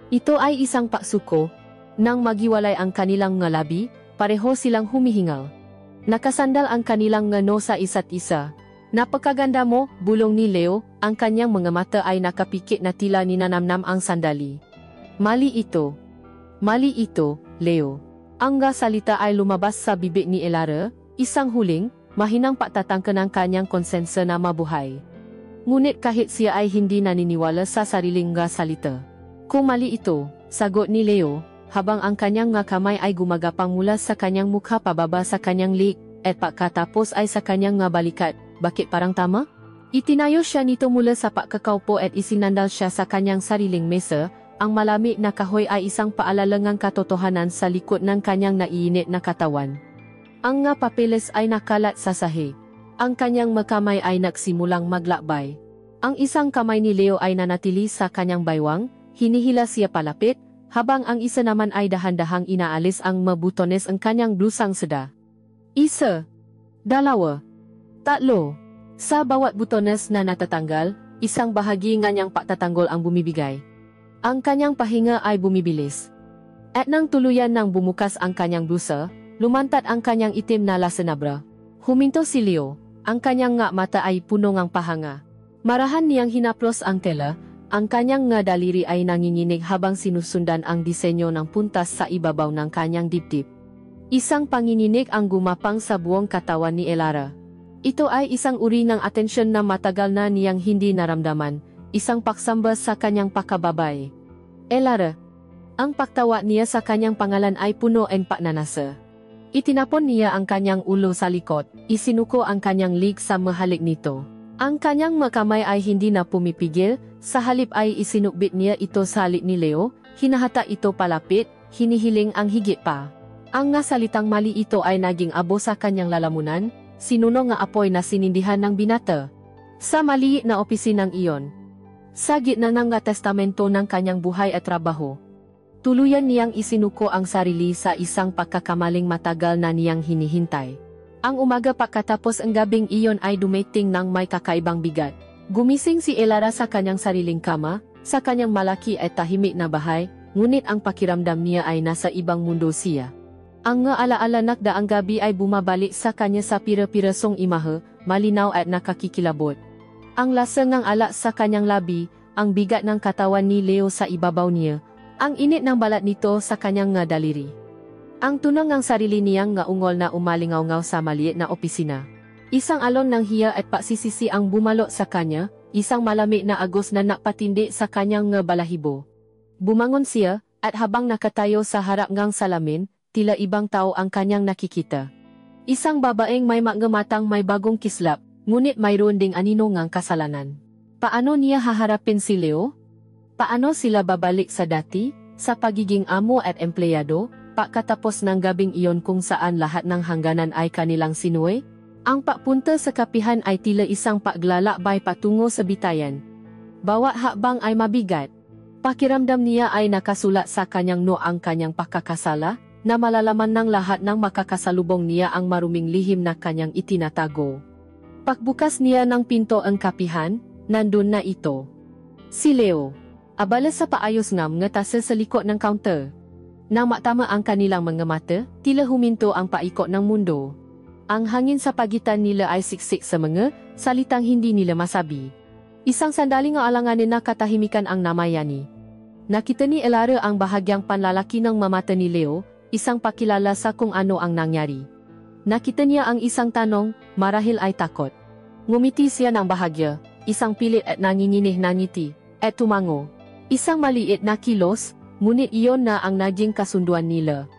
Ito ay isang paksuko, nang magiwalay ang kanilang nga labi, pareho silang humihingal. Nakasandal ang kanilang ngano sa isa't isa. Napakaganda mo, bulong ni Leo, ang kanyang mga mata ay nakapikit na tila ninanamnam ang sandali. Mali ito, Leo. Ang nga salita ay lumabas sa bibig ni Elara, Isang huling, mahinang patatangka ng kanyang konsensa na mabuhay. Ngunit kahit siya ay hindi naniniwala sa sariling nga salita. Kung mali ito, sagot ni Leo, habang ang kanyang nga kamay ay gumagapang mula sa kanyang mukha pababa sa kanyang lik, at pagkatapos ay sa kanyang nga balikat. Bakit parang tama? Itinayo siya nito mula sa pagkakaupo at isinandal siya sa kanyang sariling mesa. Ang malamig na kahoy ay isang paalalangang katotohanan sa likod ng kanyang naiinit na katawan. Ang nga papeles ay nakalat sa sahig. Ang kanyang makamay ay nagsimulang maglakbay. Ang isang kamay ni Leo ay nanatili sa kanyang baywang, hinihila siya palapit, habang ang isa naman ay dahan-dahang inaalis ang mabutones ang kanyang blusang seda. 1, 2, 3. Sa bawat butones na natatanggal, isang bahagi ng kanyang pagtatanggol ang bumibigay. Ang kanyang pahinga ay bumibilis. At nang tuluyan nang bumukas ang kanyang blusa, lumantad ang kanyang itim na lasenabra. Huminto si Leo, ang kanyang nga mata ay puno ng pahanga. Marahan niyang hinaplos ang tela, ang kanyang nga daliri ay nanginginig habang sinusundan ang disenyo ng puntas sa ibabaw ng kanyang dibdib. Isang panginginig ang gumapang sa buong katawan ni Elara. Ito ay isang uri ng atensyon na matagal na niyang hindi naramdaman, isang paksamba sa kanyang pakababay. Elara. Ang pagtawa niya sa kanyang pangalan ay puno ng pagnanasa. Itinapon niya ang kanyang ulo sa likod, isinuko ang kanyang lig sa mahalik nito. Ang kanyang makamay ay hindi na pumipigil, sa halip ay isinukbit niya ito sa halik ni Leo, hinahata ito palapit, hinihiling ang higit pa. Ang nga salitang mali ito ay naging abo sa kanyang lalamunan, sinuno nga apoy na sinindihan ng binata. Sa maliit na opisinang iyon, sa gitna ng nga testamento ng kanyang buhay at trabaho, tuluyan niyang isinuko ang sarili sa isang pagkakamaling matagal na niyang hinihintay. Ang umaga pagkatapos ang gabing iyon ay dumating ng may kakaibang bigat. Gumising si Elara sa kanyang sariling kama, sa kanyang malaki at tahimik na bahay, ngunit ang pakiramdam niya ay nasa ibang mundo siya. Ang nga alaala nakda ang gabi ay bumabalik sa kanya sa pira-pirasong imahe, malinaw at nakakikilabot. Ang lasa ng alak sa kanyang labi, ang bigat ng katawan ni Leo sa ibabaw niya, ang init ng balat nito sa kanyang nga daliri. Ang tunang ng sarili niyang nga ungol na umalingaw-ngaw sa maliit na opisina. Isang alon ng hiya at pagsisisi ang bumalot sa kanya, isang malamig na agos na nakpatindi sa kanyang nga balahibo. Bumangon siya, at habang nakatayo sa harap ngang salamin, tila ibang tao ang kanyang nakikita. Isang babaeng may magamatang may bagong kislap, ngunit mayroon ding anino ngang kasalanan. Paano niya haharapin si Leo? Paano sila babalik sa dati, sa pagiging amo at empleyado, pagkatapos ng gabing iyon kung saan lahat ng hangganan ay kanilang sinuwi? Ang papunta sa kapihan ay tila isang paglalakbay patungo sa bitayan. Bawat hakbang ay mabigat. Pakiramdam niya ay nakasulat sa kanyang ang kanyang pagkakasala, na malalaman ng lahat ng makakasalubong niya ang maruming lihim na kanyang itinatago. Pagbukas niya ng pinto ang kapihan, nandun na ito. Si Leo. Abala sa paayos ngam ngatasa sa likod ng counter. Nang matama ang kanilang mga mata, tila huminto ang paikot ng mundo. Ang hangin sa pagitan nila ay siksik sa mga salitang hindi nila masabi. Isang sandali nga alanganin na katahimikan ang namayani. Nakita ni Elara ang bahagyang panlalaki ng mamata ni Leo, isang pakilala sa kung ano ang nangyari. Nakita niya ang isang tanong, marahil ay takot. Ngumiti siya ng bahagya, isang pilit at nanginginig na ngiti, at tumango. Isang maliit na kilos, ngunit iyon na ang naging kasunduan nila.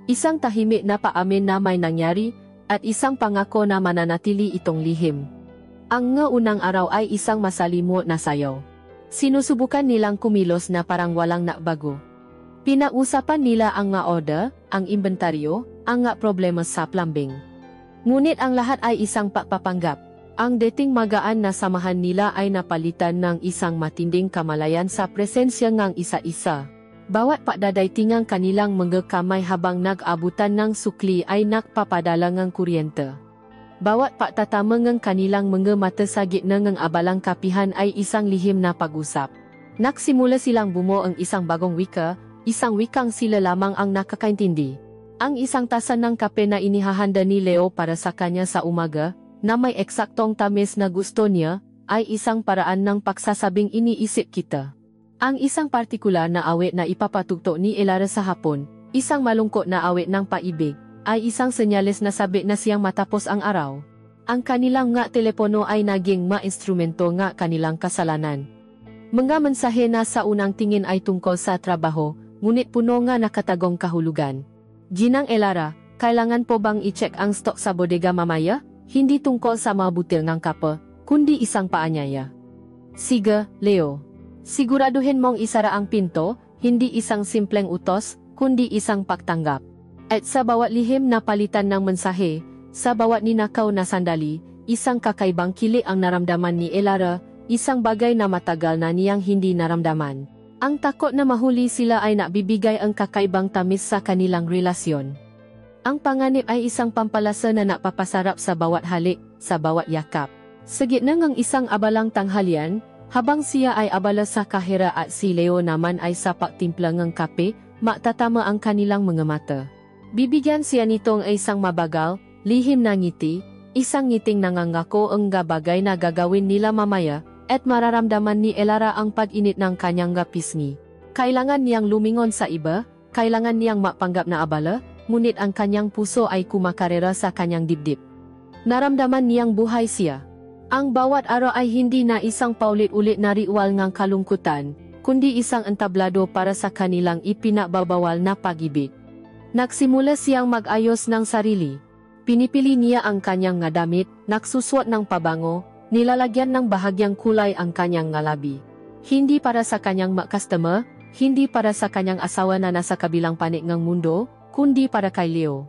Isang tahimik na paamin na may nangyari, at isang pangako na mananatili itong lihim. Ang nga unang araw ay isang masalimot na sayaw. Sinusubukan nilang kumilos na parang walang nakbago. Pinag-usapan nila ang nga order, ang inventaryo, ang nga problema sa plumbing. Ngunit ang lahat ay isang pagpapanggap. Ang dating magaan na samahan nila ay napalitan ng isang matinding kamalayan sa presensya ngang isa-isa. Bawat pagdadaitingang kanilang mga kamay habang nag-abutan ng sukli ay nakpapadala ng kuryente. Bawat pagtatama ng kanilang mga mata sa gitna ng abalang kapihan ay isang lihim na pag-usap. Nagsimula silang bumuo ang isang bagong wika, isang wikang sila lamang ang nakakaintindi. Ang isang tasa ng kape na inihahanda ni Leo para sa kanya sa umaga, na may eksaktong tamis na gusto niya, ay isang paraan ng pagsasabing iniisip kita. Ang isang partikular na awit na ipapatugtog ni Elara sa hapon, isang malungkot na awit ng paibig, ay isang senyales na sabik na siyang matapos ang araw. Ang kanilang nga telepono ay naging ma-instrumento nga kanilang kasalanan. Mga mensahe na sa unang tingin ay tungkol sa trabaho, ngunit puno nga nakatagong kahulugan. Ginang Elara, kailangan po bang i-check ang stock sa bodega mamaya? Hindi tungkol sa mga butil ng kape, kundi isang paanyaya. Sige, Leo. Siguraduhin mong isara ang pinto, hindi isang simpleng utos, kundi isang pagtanggap. At sa bawat lihim na palitan ng mensahe, sa bawat ninakaw na sandali, isang kakaibang kilig ang naramdaman ni Elara, isang bagay na matagal na niyang hindi naramdaman. Ang takot na mahuli sila ay nakbibigay ang kakaibang tamis sa kanilang relasyon. Ang panganib ay isang pampalasa na napapasarap sa bawat halik, sa bawat yakap. Sa gitna ng isang abalang tanghalian, habang siya ay abala sa kahera at si Leo naman ay sa pagtimpla ng kape, matatama ang kanilang mga mata. Bibigyan siya nitong isang mabagal, lihim na ngiti, isang ngiting nangangako ang bagay na gagawin nila mamaya, at mararamdaman ni Elara ang pag-init ng kanyang pisngi. Kailangan niyang lumingon sa iba, kailangan niyang mapanggap na abala, ngunit ang kanyang puso ay kumakarera sa kanyang dibdib. Naramdaman niyang buhay siya. Ang bawat araw ay hindi na isang paulit-ulit na ritual ng kalungkutan, kundi isang entablado para sa kanilang ipinagbabawal na pag-ibig. Nagsimula siyang mag-ayos ng sarili. Pinipili niya ang kanyang nga damit, nagsusuot ng pabango, nilalagyan ng bahagyang kulay ang kanyang ngalabi. Hindi para sa kanyang customer, hindi para sa kanyang asawa na nasa kabilang panig ng mundo, kundi para kay Leo.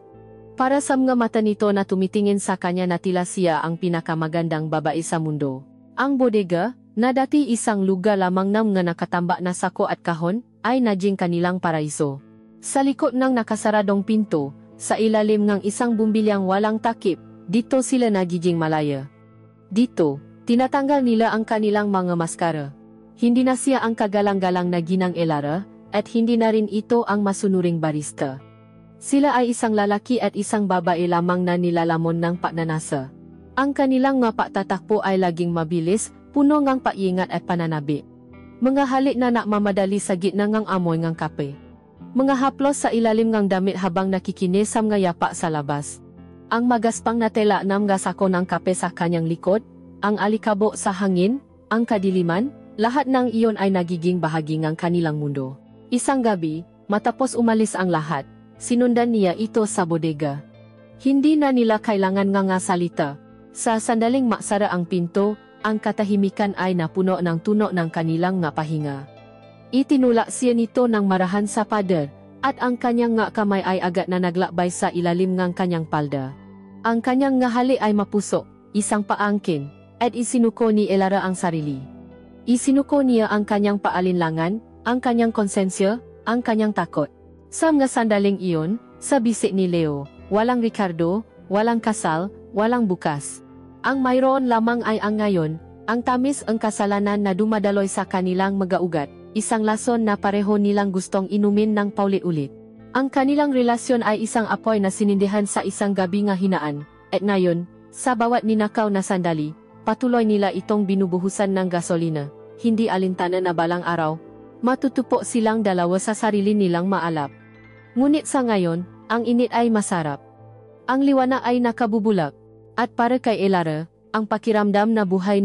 Para sa mga mata nito na tumitingin sa kanya na tila siya ang pinakamagandang babae sa mundo. Ang bodega, na dati isang lugar lamang ng mga nakatambak na sako at kahon, ay naging kanilang paraiso. Sa likod ng nakasaradong pinto, sa ilalim ng isang bumbilyang walang takip, dito sila nagiging malaya. Dito, tinatanggal nila ang kanilang mga maskara. Hindi na siya ang kagalang-galang na Ginang Elara, at hindi na rin ito ang masunuring barista. Sila ay isang lalaki at isang babae lamang na nilalamon ng pagnanasa. Ang kanilang mga pagtatakbo ay laging mabilis, puno ng paingat at pananabi. Mga halik na nakmamadali sa gitna ng amoy ng kape. Mga haplos sa ilalim ng damit habang nakikinis sa mga yapa sa labas. Ang magaspang na tela ng gasako ng kape sa kanyang likod, ang alikabo sa hangin, ang kadiliman, lahat ng iyon ay nagiging bahagi ng kanilang mundo. Isang gabi, matapos umalis ang lahat, sinundan niya ito sa bodega. Hindi na nila kailangan nga salita. Sa sandaling maksara ang pinto, ang katahimikan ay napuno ng tunog ng kanilang nga pahinga. Itinulak siya nito ng marahan sa pader, at ang kanyang nga kamay ay agad na naglakbay sa ilalim ng kanyang palda. Ang kanyang nga halik ay mapusok, isang paangkin, at isinuko ni Elara ang sarili. Isinuko niya ang kanyang paalinlangan, ang kanyang konsensya, ang kanyang takot. Sa mga sandaling iyon, sa bisik ni Leo, walang Ricardo, walang kasal, walang bukas. Ang mayroon lamang ay ang ngayon, ang tamis ang kasalanan na dumadaloy sa kanilang magaugat, isang lason na pareho nilang gustong inumin ng paulit-ulit. Ang kanilang relasyon ay isang apoy na sinindihan sa isang gabi nga hinaan, at ngayon, sa bawat ninakaw na sandali, patuloy nila itong binubuhusan ng gasolina, hindi alintana na balang araw, matutupo silang dalawa sa sarili nilang maalap. Ngunit sa ngayon, ang init ay masarap. Ang liwanag ay nakabubulak, at para kay Elara, ang pakiramdam na buhay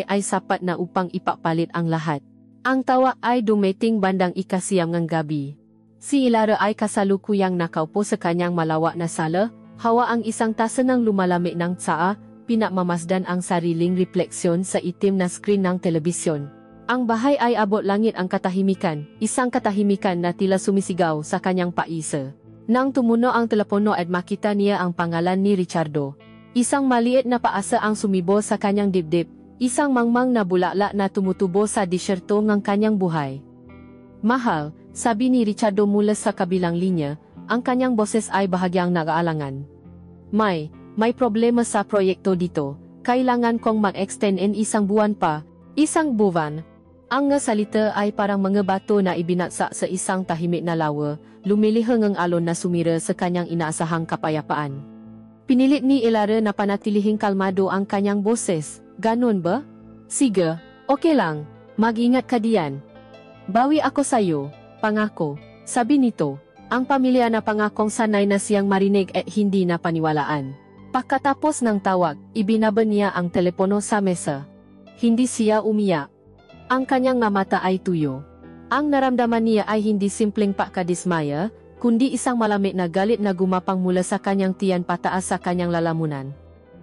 ay sapat na upang ipapalit ang lahat. Ang tawa ay dumating bandang ikasiyam ng gabi. Si Elara ay kasalukuyang nakaupo sa kanyang malawak na sala, hawa ang isang tasa ng lumalamig ng tsaa, pinakmamasdan ang sariling refleksyon sa itim na screen ng telebisyon. Ang bahay ay abot langit ang katahimikan, isang katahimikan na tila sumisigaw sa kanyang paisa. Nang tumuno ang telepono at makita niya ang pangalan ni Ricardo. Isang maliit na paasa ang sumibo sa kanyang dibdib, isang mangmang na bulaklak na tumutubo sa disyerto ng kanyang buhay. Mahal, sabi ni Ricardo mula sa kabilang linya, ang kanyang boses ay bahagyang nag-aalangan. May problema sa proyekto dito, kailangan kong mag-extend in isang buwan pa, isang buwan. Ang nga salita ay parang mga bato na ibinatsa sa isang tahimik na lawa, lumilihang ang alon na sumira sa kanyang inaasahang kapayapaan. Pinilit ni Elara na panatilihing kalmado ang kanyang boses. Ganun ba? Sige, okay lang. Mag-ingat ka diyan. Bawi ako sa'yo, pangako. Sabi nito. Ang pamilya na pangakong sanay na siyang marinig at hindi na paniwalaan. Pagkatapos ng tawag, ibinaban niya ang telepono sa mesa. Hindi siya umiyak. Ang kanyang mga mata ay tuyo. Ang naramdaman niya ay hindi simpleng pagkadismaya, kundi isang malamig na galit na gumapang mula sa kanyang tiyan pataas sa kanyang lalamunan.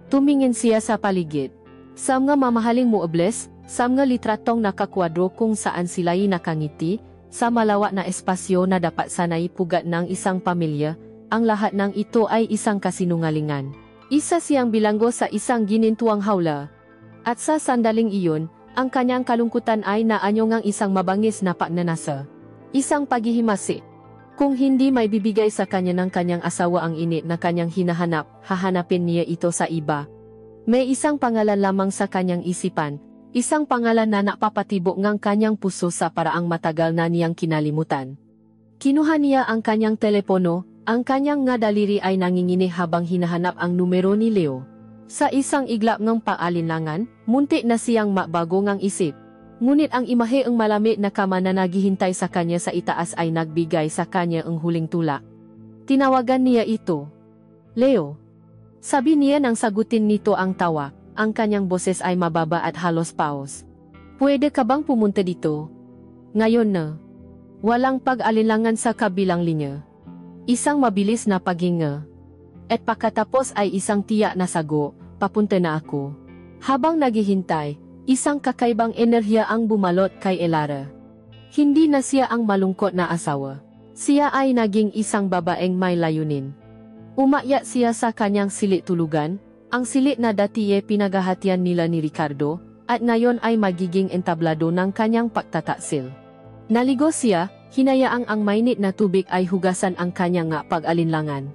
Tumingin siya sa paligid. Sa mga mamahaling muebles, sa mga litratong nakakwadro kung saan sila'y nakangiti, sa malawak na espasyo na dapat sana'y pugat ng isang pamilya, ang lahat ng ito ay isang kasinungalingan. Isa siyang bilanggo sa isang ginintuang hawla. At sa sandaling iyon, ang kanyang kalungkutan ay naanyo ngang isang mabangis na pagnanasa. Isang paghihimasi. Kung hindi may bibigay sa kanya ng kanyang asawa ang init na kanyang hinahanap, hahanapin niya ito sa iba. May isang pangalan lamang sa kanyang isipan, isang pangalan na napapatibok ngang kanyang puso sa paraang matagal na niyang kinalimutan. Kinuha niya ang kanyang telepono, ang kanyang nga daliri ay nangingini habang hinahanap ang numero ni Leo. Sa isang iglap ng paalinlangan, muntik na siyang mabago ngang isip. Ngunit ang imahe ang malamig na kama na naghihintay sa kanya sa itaas ay nagbigay sa kanya ang huling tulak. Tinawagan niya ito. Leo. Sabi niya nang sagutin nito ang tawag. Ang kanyang boses ay mababa at halos paus. Pwede ka bang pumunta dito? Ngayon na. Walang pag-alinlangan sa kabilang linya. Isang mabilis na paghinga. At pagkatapos ay isang tiyak na sago, papunta na ako. Habang naghihintay, isang kakaibang enerhiya ang bumalot kay Elara. Hindi na siya ang malungkot na asawa. Siya ay naging isang babaeng may layunin. Umakyat siya sa kanyang silit tulugan, ang silit na datiye pinagahatian nila ni Ricardo, at ngayon ay magiging entablado ng kanyang pagtataksil. Naligo siya, hinayaang ang mainit na tubig ay hugasan ang kanyang nga pag-alinlangan.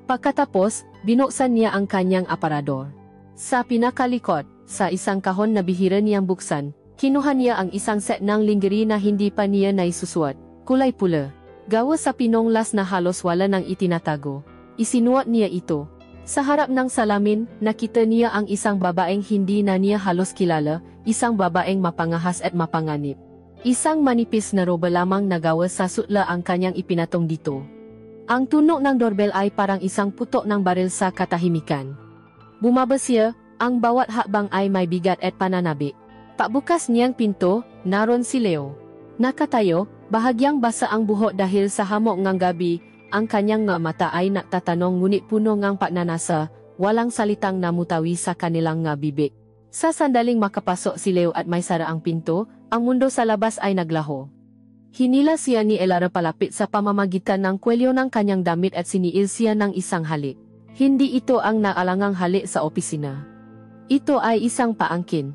Pagkatapos, binuksan niya ang kanyang aparador. Sa pinakalikot, sa isang kahon na bihira niyang buksan, kinuha niya ang isang set ng lingerie na hindi pa niya naisusuot, kulay pula. Gawa sa pinonglas na halos wala nang itinatago. Isinuot niya ito. Sa harap ng salamin, nakita niya ang isang babaeng hindi na niya halos kilala, isang babaeng mapangahas at mapanganib. Isang manipis na roba lamang nagawa sa sutla ang kanyang ipinatong dito. Ang tunog ng doorbell ay parang isang putok ng baril sa katahimikan. Bumaba siya, ang bawat hakbang ay may bigat at pananabik. Pagbukas niyang pinto, naroon si Leo. Nakatayo, bahagyang basa ang buhok dahil sa hamog ngang gabi. Ang kanyang nga mata ay nagtatanong ngunit puno ngang pagnanasa, walang salitang namutawi sa kanilang nga bibig. Sa sandaling makapasok si Leo at may sara ang pinto, ang mundo sa labas ay naglaho. Hinila siya ni Elara palapit sa pamamagitan ng kwelyo ng kanyang damit at siniil siya ng isang halik. Hindi ito ang naalangang halik sa opisina. Ito ay isang paangkin.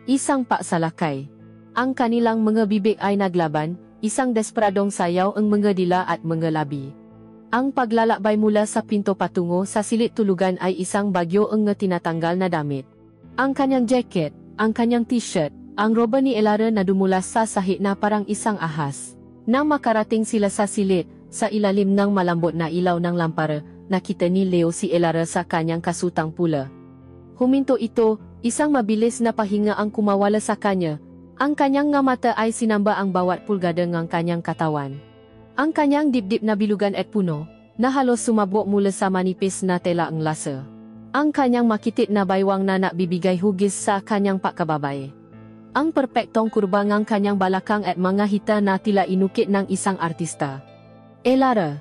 Isang pagsalakay. Ang kanilang mga bibig ay naglaban, isang desperadong sayaw ang mga dila at mga labi. Ang paglalakbay mula sa pinto patungo sa silit tulugan ay isang bagyo ang tinatanggal na damit. Ang kanyang jacket, ang kanyang t-shirt, ang roba ni Elara na dumulas sa sahig na parang isang ahas. Nang makarating sila sa silit, sa ilalim ng malambot na ilaw ng lampara, nakita ni Leo si Elara sa kanyang kasutang pula. Huminto ito, isang mabilis na pahinga ang kumawala sa kanya. Ang kanyang nga mata ay sinamba ang bawat pulgada ng kanyang katawan. Ang kanyang dibdib na bilugan at puno, na halos sumabok mula sa manipis na tela ang lasa. Ang kanyang makitit na baywang na nakbibigay hugis sa kanyang pagkababay. Ang perpektong kurba ng kanyang balakang at mga hita na tila inukit ng isang artista. Elara.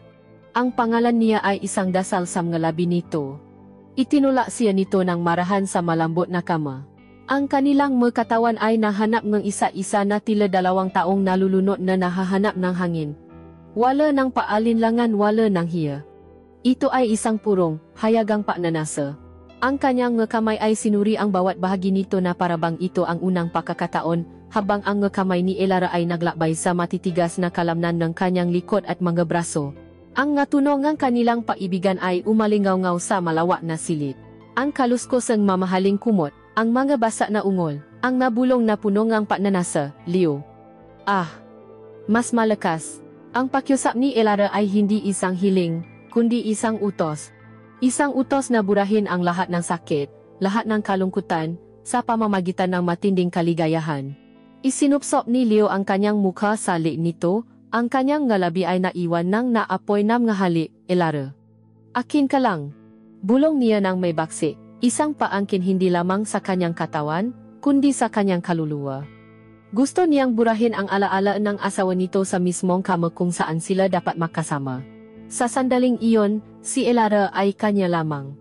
Ang pangalan niya ay isang dasal sa mga labi nito. Itinulak siya nito ng marahan sa malambot na kama. Ang kanilang mga katawan ay nahanap ng isa-isa na tila 2 taong nalulunod na nahahanap ng hangin. Wala ng paalinlangan, wala ng hiya. Ito ay isang purong, hayagang pagnanasa. Ang kanyang nga kamay ay sinuri ang bawat bahagi nito na parabang ito ang unang pagkakataon, habang ang nga kamay ni Elara ay naglakbay sa matitigas na kalamnan ng kanyang likod at mga braso. Ang nga tunog ng kanilang paibigan ay umalingaw-ngaw sa malawak na silid. Ang kaluskos ng mamahaling kumot, ang mga basa na ungol, ang nabulong na puno ng pagnanasa, Leo. Mas malakas. Ang pakiusap ni Elara ay hindi isang hiling, kundi isang utos. Isang utos na burahin ang lahat ng sakit, lahat ng kalungkutan, sa pamamagitan ng matinding kaligayahan. Isinupsop ni Leo ang kanyang mukha sa liig nito, Ang kanyang ngalabi ay naiwan ng naapoy nam nga halik, Elara. Akin ka lang. Bulong niya ng may baksi, isang paangkin hindi lamang sa kanyang katawan, kundi sa kanyang kaluluwa. Gusto niyang burahin ang alaala ng asawa nito sa mismong kamar kung saan sila dapat makasama. Sa sandaling iyon, si Elara ay kanya lamang.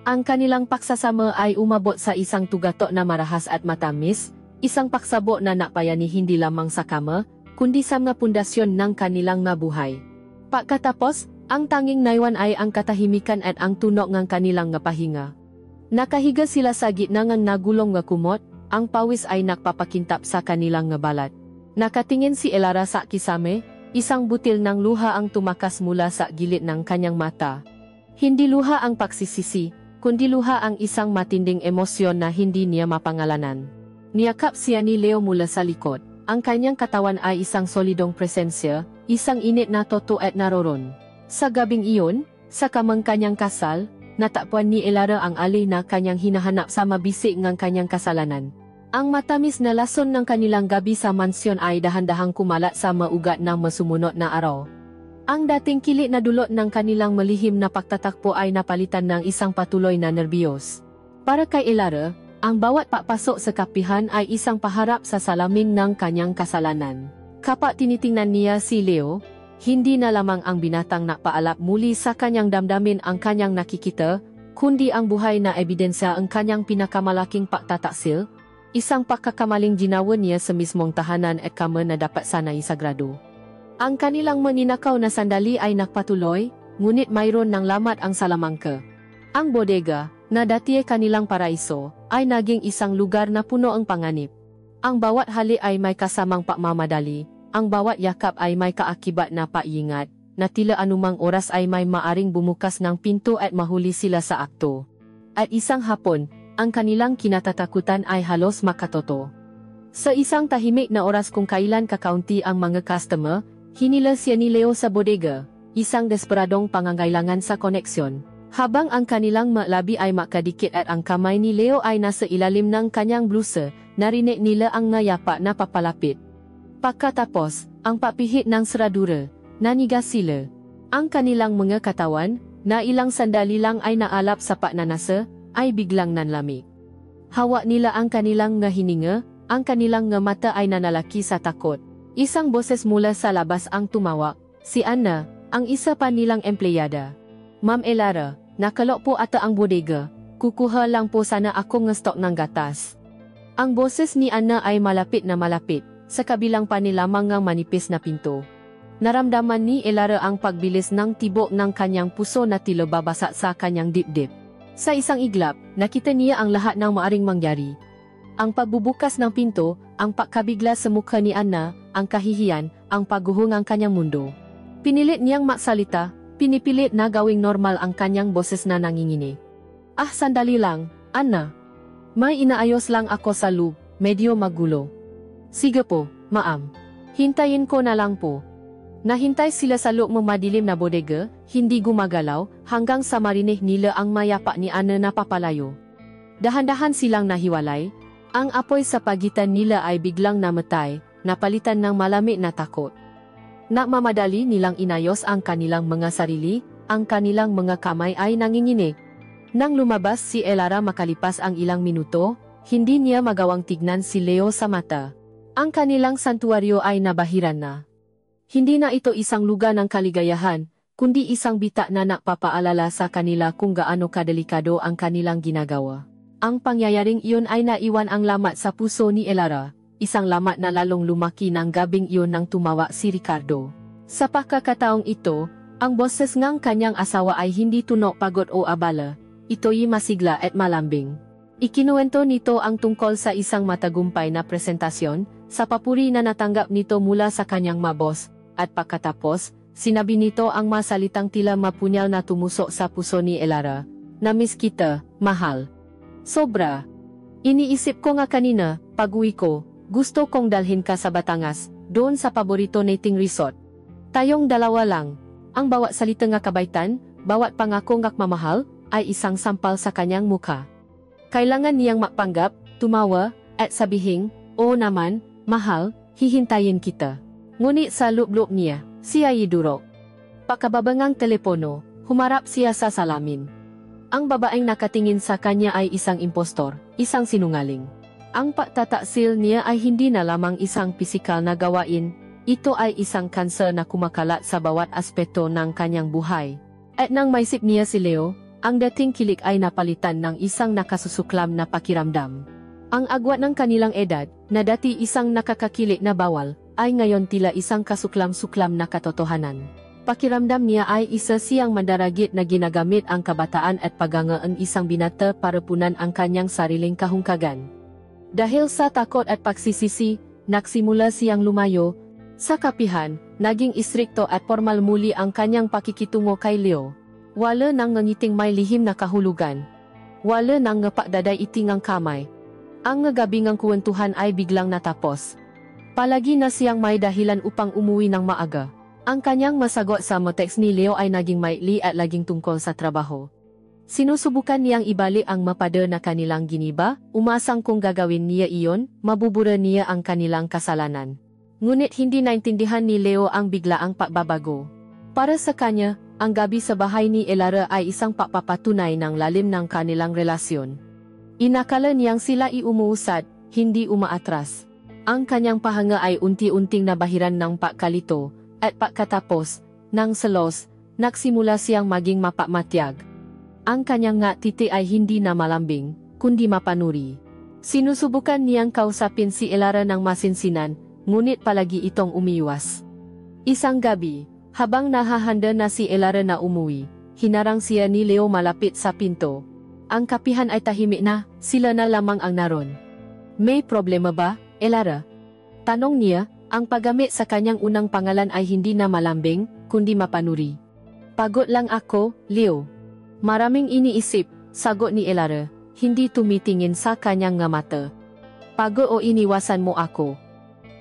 Ang kanilang pagsasama ay umabot sa isang tugato na marahas at matamis, isang pagsabo na napayani hindi lamang sa kama, kundi sa mga pundasyon ng kanilang mabuhay. Pagkatapos, ang tanging naiwan ay ang katahimikan at ang tunok ng kanilang pahinga. Nakahiga sila sa gitna ng nagulong nga kumot, ang pawis ay nagpapakintap sa kanilang balat. Nakatingin si Elara sa kisame, isang butil ng luha ang tumakas mula sa gilid ng kanyang mata. Hindi luha ang pagsisisi, kundi luha ang isang matinding emosyon na hindi niya mapangalanan. Niyakap siya ni Leo mula sa likod. Ang kanyang katawan ay isang solidong presensya, isang init na toto at naroron. Sa gabing iyon, sa kamang kanyang kasal, natagpuan ni Elara ang alay na kanyang hinahanap sa mabisik ng kanyang kasalanan. Ang matamis na lason ng kanilang gabi sa mansyon ay dahan-dahang kumalat sa maugat ng masumunod na araw. Ang dating kilit na dulot ng kanilang malihim na pagtatakpo ay napalitan ng isang patuloy na nerbiyos. Para kay Elara, ang bawat papasok sa kapihan ay isang paharap sa salamin ng kanyang kasalanan. Kapag tinitingnan niya si Leo, hindi na lamang ang binatang nakpaalap muli sa kanyang damdamin ang kanyang nakikita, kundi ang buhay na ebidensya ang kanyang pinakamalaking pagtataksil, isang pagkakamaling ginawa niya sa mismong tahanan at kamar na dapat sana'y sagrado. Ang kanilang maninakaw na sandali ay nagpatuloy, ngunit mayroon ng lamat ang salamangka. Ang bodega, na dati ay kanilang paraiso, ay naging isang lugar na puno ang panganib. Ang bawat hali ay may kasamang pagmamadali, ang bawat yakap ay may kaakibat na paingat, na tila anumang oras ay may maaring bumukas ng pinto at mahuli sila sa akto. At isang hapon, ang kanilang kinatatakutan ay halos makatoto. Sa isang tahimik na oras kung kailan kakaunti ang mga customer, hinila siya ni Leo sa bodega, isang desperadong pangangailangan sa koneksyon. Habang ang kanilang malabi ay makadikit at ang kamay ni Leo ay nasa ilalim ng kanyang blusa, narinig nila ang nayapa na papalapit. Pagkatapos, ang papihit ng seradura, nanigas sila. Ang kanilang mga katawan, na ilang sandali lang ay naalap sa pagnanasa, ay biglang nanlamig. Hawak nila ang kanilang nga hininga, ang kanilang nga mata ay nanalaki sa takot. Isang boses mula sa labas ang tumawag, si Anna, ang isa pa nilang empleyada. Ma'am Elara, nakalok po ata ang bodega, kukuha lang po sana ako ng stok ng gatas. Ang boses ni Anna ay malapit na malapit, sa kabilang pa ni lamang ng manipis na pinto. Naramdaman ni Elara ang pagbilis ng tibok ng kanyang puso na tila babasa sa kanyang dibdib. Sa isang iglap, nakita niya ang lahat ng maaring mangyari. Ang pagbubukas ng pinto, ang pagkabigla sa mukha ni Anna, ang kahihiyan, ang pagguho ng kanyang mundo. Pinilit niyang magsalita, pinipilit na gawing normal ang kanyang boses na nangingini. Ah, sandali lang, Anna. May inaayos lang ako sa loob, medyo magulo. Sige po, ma'am. Hintayin ko na lang po. Nahintay sila sa loob ng madilim na bodega, hindi gumagalaw, hanggang sa marinig nila ang mayapa ni Anna na papalayo. Dahan-dahan silang nahiwalay, ang apoy sa pagitan nila ay biglang namatay, napalitan ng malamig na takot. Nagmamadali nilang inayos ang kanilang mga sarili, ang kanilang mga kamay ay nanginginig. Nang lumabas si Elara makalipas ang ilang minuto, hindi niya magawang tignan si Leo sa mata. Ang kanilang santuaryo ay nabahiran na. Hindi na ito isang lugar ng kaligayahan, kundi isang bitak na nakpapaalala sa kanila kung gaano kadelikado ang kanilang ginagawa. Ang pangyayaring iyon ay naiwan ang lamat sa puso ni Elara. Isang lamat na lalong lumaki ng gabing iyon nang tumawa si Ricardo. Sa pagkakataong ito, ang boses ng kanyang asawa ay hindi tunok pagod o abala, ito'y masigla at malambing. Ikinuwento nito ang tungkol sa isang matagumpay na presentasyon, sa papuri na natanggap nito mula sa kanyang mabos, at pagkatapos, sinabi nito ang masalitang tila mapunyal na tumusok sa puso ni Elara, "Namiss kita, mahal. Sobra. Iniisip ko nga kanina, pag-uwi ko, gusto kong dalhin ka sa Batangas, doon sa paborito nating resort. Tayong dalawa lang." Ang bawat salita nga kabaitan, bawat pangako ngak mamahal, ay isang sampal sa kanyang mukha. Kailangan niyang mapanggap, tumawa, at sabihing, "Oo naman, mahal, hihintayin kita." Ngunit sa loob-loob niya, siya ay durok. Pagkababangang telepono, humarap siya sa salamin. Ang babaeng nakatingin sa kanya ay isang impostor, isang sinungaling. Ang pagtataksil niya ay hindi na lamang isang pisikal na gawain, ito ay isang kanser na kumakalat sa bawat aspeto ng kanyang buhay. At nang maisip niya si Leo, ang dating kilik ay napalitan ng isang nakasusuklam na pakiramdam. Ang agwat ng kanilang edad, na dati isang nakakakilik na bawal, ay ngayon tila isang kasuklam-suklam na katotohanan. Pakiramdam niya ay isa siyang mandaragit na ginagamit ang kabataan at pagangaan isang binata para punan ang kanyang sariling kahungkagan. Dahil sa takot at pagsisisi, nagsimula siyang lumayo. Sa kapihan, naging istrikto at formal muli ang kanyang pakikitungo kay Leo. Wala nang ngangiting may lihim na kahulugan. Wala nang ngapakdaday itingang kamay. Ang ngagabingang kuwentuhan ay biglang natapos. Palagi na siyang may dahilan upang umuwi ng maaga. Ang kanyang masagot sa mga text ni Leo ay naging maikli at laging tungkol sa trabaho. Sinusubukan niyang ibalik ang mapade na kanilang giniba, umasang kung gagawin niya iyon, mabubura niya ang kanilang kasalanan. Ngunit hindi naintindihan ni Leo ang biglaang pagbabago. Para sa kanya, ang gabi sa bahay ni Elara ay isang pagpapatunay ng lalim ng kanilang relasyon. Inakala niyang sila ay umuusad, hindi umaatras. Ang kanyang pahanga ay unti-unting nabahiran ng pagkalito, at pagkatapos, ng selos, nagsimula siyang maging mapakmatyag. Ang kanyang titi ay hindi na malambing, kundi mapanuri. Sinusubukan niyang kausapin si Elara ng masinsinan, ngunit palagi itong umiwas. Isang gabi, habang nahahanda na si Elara na umuwi, hinarang siya ni Leo malapit sa pinto. Ang kapihan ay tahimik na, sila na lamang ang naroon. May problema ba, Elara? Tanong niya. Ang paggamit sa kanyang unang pangalan ay hindi na malambing, kundi mapanuri. Pagod lang ako, Leo. Maraming iniisip, sagot ni Elara, hindi tumitingin sa kanyang mata. Pagod o iniwasan mo ako?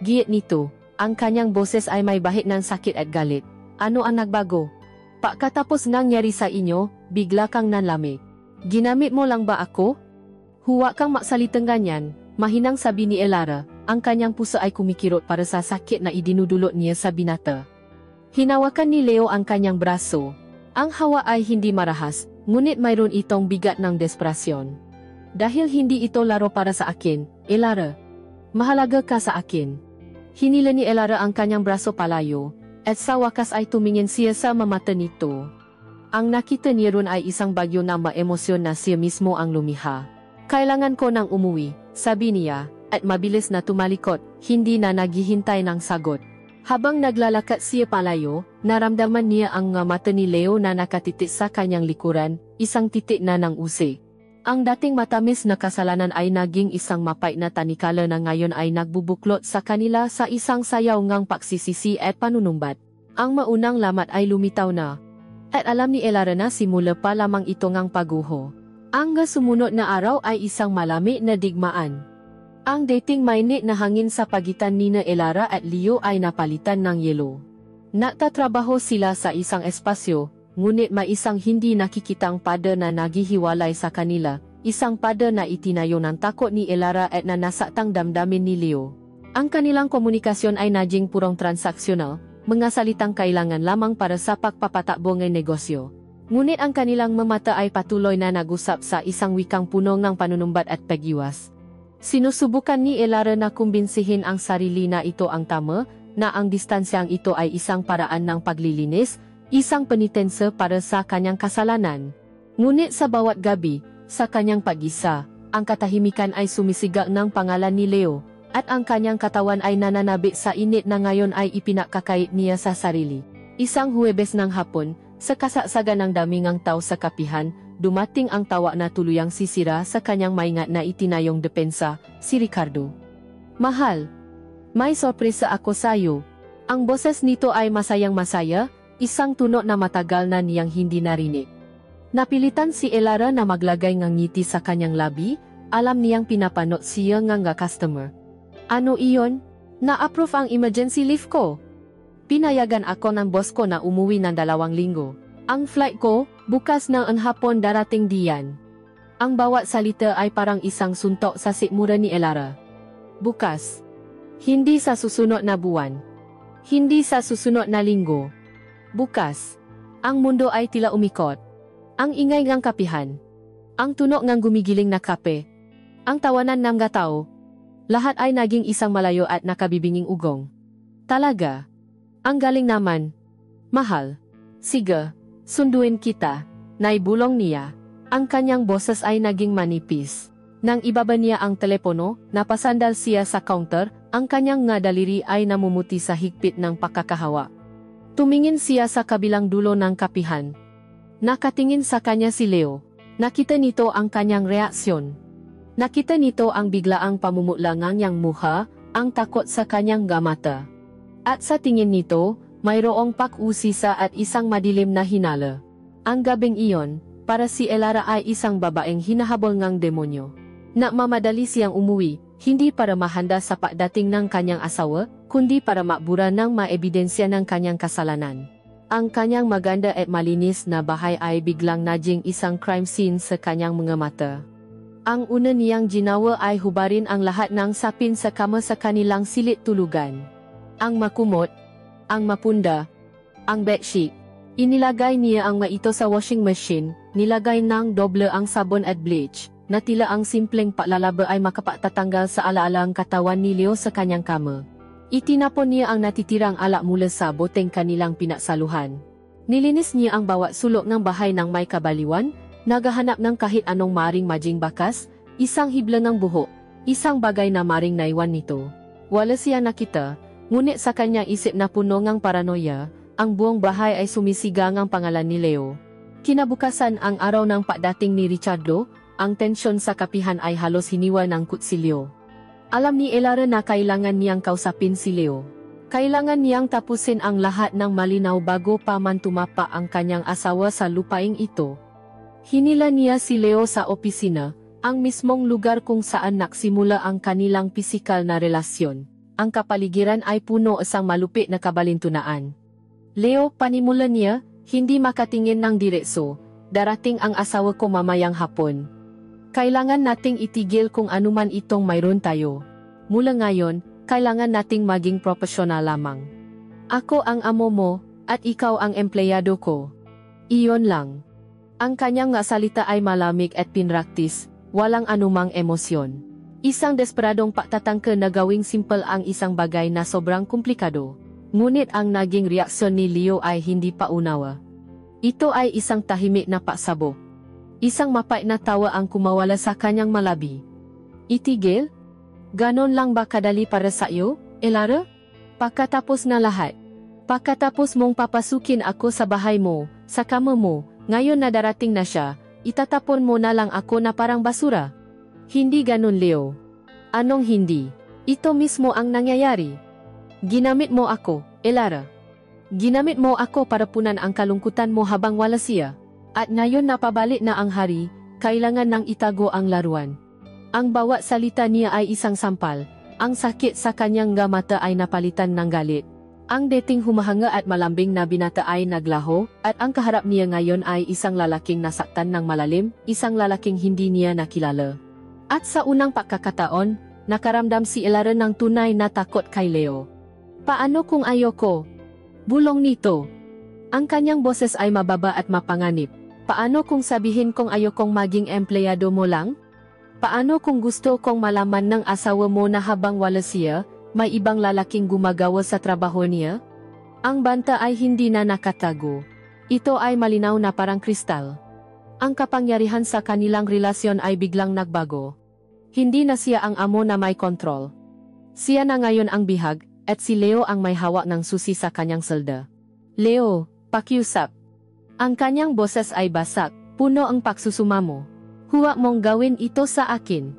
Giit nito, ang kanyang boses ay may bahid ng sakit at galit. Ano ang nagbago? Pagkatapos nangyari sa inyo, bigla kang nanlamig. Ginamit mo lang ba ako? Huwag kang maksalitang ganyan, mahinang sabi ni Elara. Ang kanyang puso ay kumikirot para sa sakit na idinudulot niya sa binata. Hinawakan ni Leo ang kanyang braso. Ang hawa ay hindi marahas, ngunit mayroon itong bigat ng desperasyon. Dahil hindi ito laro para sa akin, Elara. Mahalaga ka sa akin. Hinila ni Elara ang kanyang braso palayo, at sa wakas ay tumingin siya sa mata nito. Ang nakita niya ron ay isang bagyo na maemosyon na siya mismo ang lumiha. Kailangan ko nang umuwi, sabi niya. At mabilis na tumalikot, hindi na naghihintay ng sagot. Habang naglalakad siya palayo, naramdaman niya ang mata ni Leo na nakatitik sa kanyang likuran, isang titik na ng usik. Ang dating matamis na kasalanan ay naging isang mapait na tanikala na ngayon ay nagbubuklot sa kanila sa isang sayaw ngang pagsisisi at panunumbat. Ang maunang lamat ay lumitaw na. At alam ni Elara na simula pa lamang ito ngang paguho. Ang sumunod na araw ay isang malamig na digmaan. Ang dating mainit na hangin sa pagitan nina Elara at Leo ay napalitan ng yelo. Nagtatrabaho sila sa isang espasyo, ngunit may isang hindi nakikitang pada na naghihiwalay sa kanila, isang pada na itinayo ng takot ni Elara at na nasaktan damdamin ni Leo. Ang kanilang komunikasyon ay naging purong transaksyonal, mga salitang kailangan lamang para sa pagpapatakbo ng negosyo. Ngunit ang kanilang mamata ay patuloy na nag-usap sa isang wikang puno ng panunumbat at pagiwas. Sinusubukan ni Elara na kumbinsihin ang sarili na ito ang tama, na ang distansyang ito ay isang paraan ng paglilinis, isang penitense para sa kanyang kasalanan. Ngunit sa bawat gabi, sa kanyang pag-isa, ang katahimikan ay sumisigal ng pangalan ni Leo, at ang kanyang katawan ay nananabik sa init na ngayon ay ipinakakait niya sa sarili. Isang Huwebes ng hapon, sa kasagsagan ng damingang tao sa kapihan, dumating ang tawa na tuluyang sisira sa kanyang maingat na itinayong depensa, si Ricardo. Mahal, may sorpresa ako sayo. Ang boses nito ay masayang-masaya, isang tunog na matagal na niyang hindi narinig. Napilitan si Elara na maglagay ng ngiti sa kanyang labi, alam niyang pinapanot siya nga customer. Ano iyon? Na-approve ang emergency leave ko. Pinayagan ako ng boss ko na umuwi ng 2 linggo. Ang flight ko, bukas ng hapon darating diyan. Ang bawat salita ay parang isang suntok sa sikmura ni Elara. Bukas. Hindi sa susunod na buwan. Hindi sa susunod na linggo. Bukas. Ang mundo ay tila umikot. Ang ingay ngang kapihan. Ang tunog ngang gumigiling na kape. Ang tawanan ng mga tao. Lahat ay naging isang malayo at nakabibinging ugong. Talaga. Ang galing naman. Mahal. Sige, sunduin kita. Naibulong niya. Ang kanyang boses ay naging manipis. Nang ibaba niya ang telepono, napasandal siya sa counter, ang kanyang nga daliri ay namumuti sa higpit ng pakakahawa. Tumingin siya sa kabilang dulo ng kapihan. Nakatingin sa kanya si Leo. Nakita nito ang kanyang reaksyon. Nakita nito ang biglaang pamumutlangang niyang muha, ang takot sa kanyang mata. At sa tingin nito, mayroong pakusisa at isang madilim na hinala. Ang gabing iyon, para si Elara ay isang babaeng hinahabol ngang demonyo. Nagmamadali siyang umuwi, hindi para mahanda sa pagdating ng kanyang asawa, kundi para makbura ng maebidensya ng kanyang kasalanan. Ang kanyang maganda at malinis na bahay ay biglang naging isang crime scene sa kanyang mga mata. Ang una niyang ginawa ay hubarin ang lahat ng sapin sa kama sa kanilang silid tulugan. Ang makumot, ang mapunda, ang bedsheet. Inilagay niya ang maito sa washing machine, nilagay ng doble ang sabon at bleach, na tila ang simpleng paglalaba ay makapatatanggal sa alaalang katawan ni Leo sa kanyang kama. Itinapon niya ang natitirang alak mula sa boteng kanilang pinaksaluhan. Nilinis niya ang bawat sulok ng bahay ng may kabaliwan, naghahanap ng kahit anong maring majing bakas, isang hibla ng buhok, isang bagay na maring naiwan nito. Wala siya nakita, ngunit sa kanyang isip na puno ng paranoia, ang buong bahay ay sumisigang ang pangalan ni Leo. Kinabukasan ang araw ng pagdating ni Richardo, ang tensyon sa kapihan ay halos hiniwa ng kutsilyo. Alam ni Elara na kailangan niyang kausapin si Leo. Kailangan niyang tapusin ang lahat ng malinaw bago pa man tumapa ang kanyang asawa sa lupaing ito. Hinila niya si Leo sa opisina, ang mismong lugar kung saan nagsimula ang kanilang pisikal na relasyon. Ang kapaligiran ay puno isang malupit na kabalintunaan. Leo, panimula niya, hindi makatingin ng diretso, darating ang asawa ko mamayang hapon. Kailangan nating itigil kung anuman itong mayroon tayo. Mula ngayon, kailangan nating maging profesional lamang. Ako ang amo mo, at ikaw ang empleyado ko. Iyon lang. Ang kanyang nga salita ay malamig at pinraktis, walang anumang emosyon. Isang desperadong pagtatangka na gawing simple ang isang bagay na sobrang komplikado. Ngunit ang naging reaksyon ni Leo ay hindi pa unawa. Ito ay isang tahimik na pagsabog. Isang mapait na tawa ang kumawala sa kanyang malabi. Itigil? Ganon lang ba kadali para sa iyo, Elara? Pagkatapos na lahat. Pagkatapos mong papasukin ako sa bahay mo, sa kama mo, ngayon na darating na siya, itatapon mo na lang ako na parang basura. Hindi ganon, Leo. Anong hindi? Ito mismo ang nangyayari. Ginamit mo ako, Elara. Ginamit mo ako para punan ang kalungkutan mo habang wala siya. At ngayon napabalik na ang hari, kailangan nang itago ang laruan. Ang bawat salita niya ay isang sampal, ang sakit sa kanyang mata ay napalitan ng galit. Ang dating humahanga at malambing na binata ay naglaho, at ang kaharap niya ngayon ay isang lalaking nasaktan ng malalim, isang lalaking hindi niya nakilala. At sa unang pagkakataon, nakaramdam si Elara ng tunay na takot kay Leo. Paano kung ayoko? Bulong nito. Ang kanyang boses ay mababa at mapanganib. Paano kung sabihin kong ayokong maging empleyado mo lang? Paano kung gusto kong malaman ng asawa mo na habang wala siya, may ibang lalaking gumagawa sa trabaho niya? Ang banta ay hindi na nakatago. Ito ay malinaw na parang kristal. Ang kapangyarihan sa kanilang relasyon ay biglang nagbago. Hindi na siya ang amo na may kontrol. Siya na ngayon ang bihag, at si Leo ang may hawak ng susi sa kanyang selda. Leo, pakiusap. Ang kanyang boses ay basak, puno ang pagsusumamo. Huwag mong gawin ito sa akin.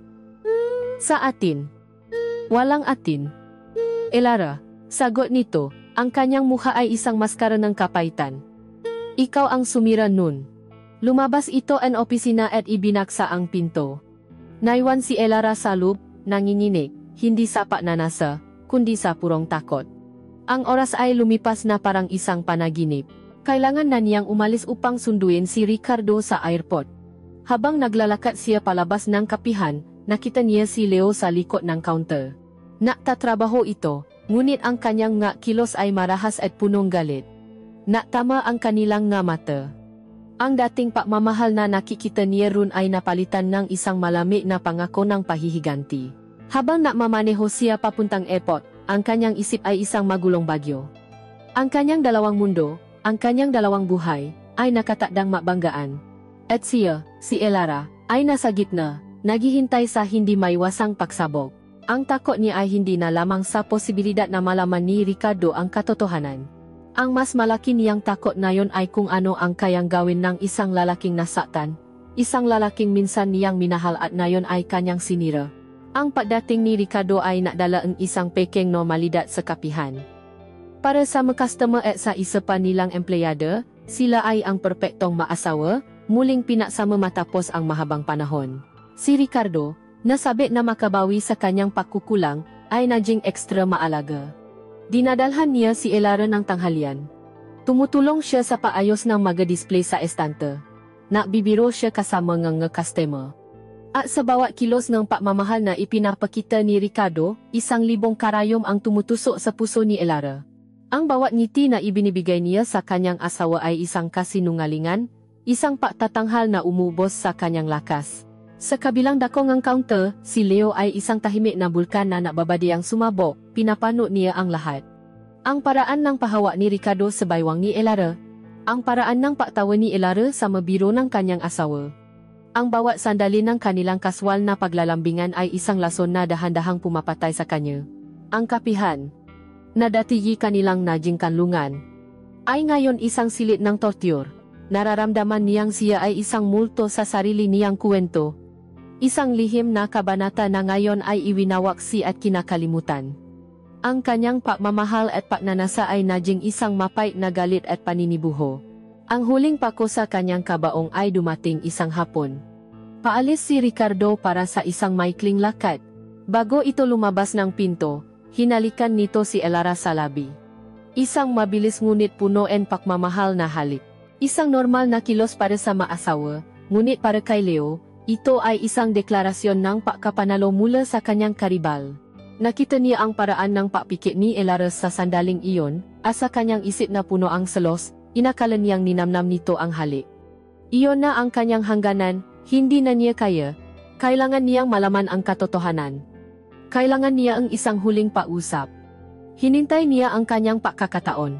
Sa atin. Walang atin. Elara, sagot nito, ang kanyang mukha ay isang maskara ng kapaitan. Ikaw ang sumira nun. Lumabas ito ang opisina at ibinaksa ang pinto. Naiwan si Elara sa loob, nanginginig, hindi sa pagnanasa, kundi sa purong takot. Ang oras ay lumipas na parang isang panaginip. Kailangan na niyang umalis upang sunduin si Ricardo sa airport. Habang naglalakad siya palabas ng kapihan, nakita niya si Leo sa likod ng counter. Nagtatrabaho ito, Ngunit ang kanyang nga kilos ay marahas at punong galit. Tama ang kanilang nga mata. Ang dating pagmamahal na nakikita niya ron ay napalitan ng isang malamig na pangako ng pahihiganti. Habang nakmamaneho siya papuntang airport, ang kanyang isip ay isang magulong bagyo. Ang kanyang dalawang mundo, ang kanyang dalawang buhay, ay nakatakdang mabanggaan. At siya, si Elara, ay nasa gitna, naghihintay sa hindi maiwasang pagsabog. Ang takot niya ay hindi na lamang sa posibilidad na malaman ni Ricardo ang katotohanan. Ang mas malaki niyang takot na yon ay kung ano ang kayang gawin ng isang lalaking nasaktan, isang lalaking minsan niyang minahal at nayon ay kanyang sinira. Ang pagdating ni Ricardo ay nakdala ang isang peking normalidad sa kapihan. Para sa mga customer at sa isa pa nilang empleyado, sila ay ang perpektong maasawa, muling pinaksama matapos ang mahabang panahon. Si Ricardo, nasabit na makabawi sa kanyang pagkukulang, ay naging ekstra maalaga. Dinadalhan niya si Elara ng tanghalian. Tumutulong siya sa paayos ng mga display sa estante. Nakbibiro siya kasama ng customer. At sa bawat kilos ng pagmamahal na ipinapakita ni Ricardo, 1,000 karayom ang tumutusok sa puso ni Elara. Ang bawat ngiti na ibinibigay niya sa kanyang asawa ay isang kasinungalingan, isang pagtatanghal na umubos sa kanyang lakas. Sa kabilang dako ng counter, si Leo ay isang tahimik na bulkan na nababadiang sumabog, pinapano niya ang lahat. Ang paraan ng pahawa ni Ricardo sa baywang ni Elara. Ang paraan ng pagtawa ni Elara sa mabiro ng kanyang asawa. Ang bawat sandali ng kanilang kaswal na paglalambingan ay isang lason na dahan-dahang pumapatay sa kanya. Ang kapihan, na dati kanilang naging kanlungan, ay ngayon isang silit ng torture. Nararamdaman niyang siya ay isang multo sa sarili niyang kwento. Isang lihim na kabanata na ngayon ay iwinawaksi at kinakalimutan. Ang kanyang pagmamahal at pagnanasa ay naging isang mapait na galit at paninibuho. Ang huling pako sa kanyang kabaong ay dumating isang hapon. Paalis si Ricardo para sa isang maikling lakad. Bago ito lumabas ng pinto, hinalikan nito si Elara sa labi. Isang mabilis ngunit puno ng pagmamahal na halik. Isang normal na kilos para sa maasawa, ngunit para kay Leo, ito ay isang deklarasyon ng pagkapanalo mula sa kanyang karibal. Nakita niya ang paraan ng pagpikit ni Elara sa sandaling iyon, at sa kanyang isip na puno ang selos, inakala niyang ninamnam nito ang halik. Iyon na ang kanyang hangganan, hindi na niya kaya. Kailangan niyang malaman ang katotohanan. Kailangan niya ang isang huling pausap. Hinintay niya ang kanyang pagkakataon.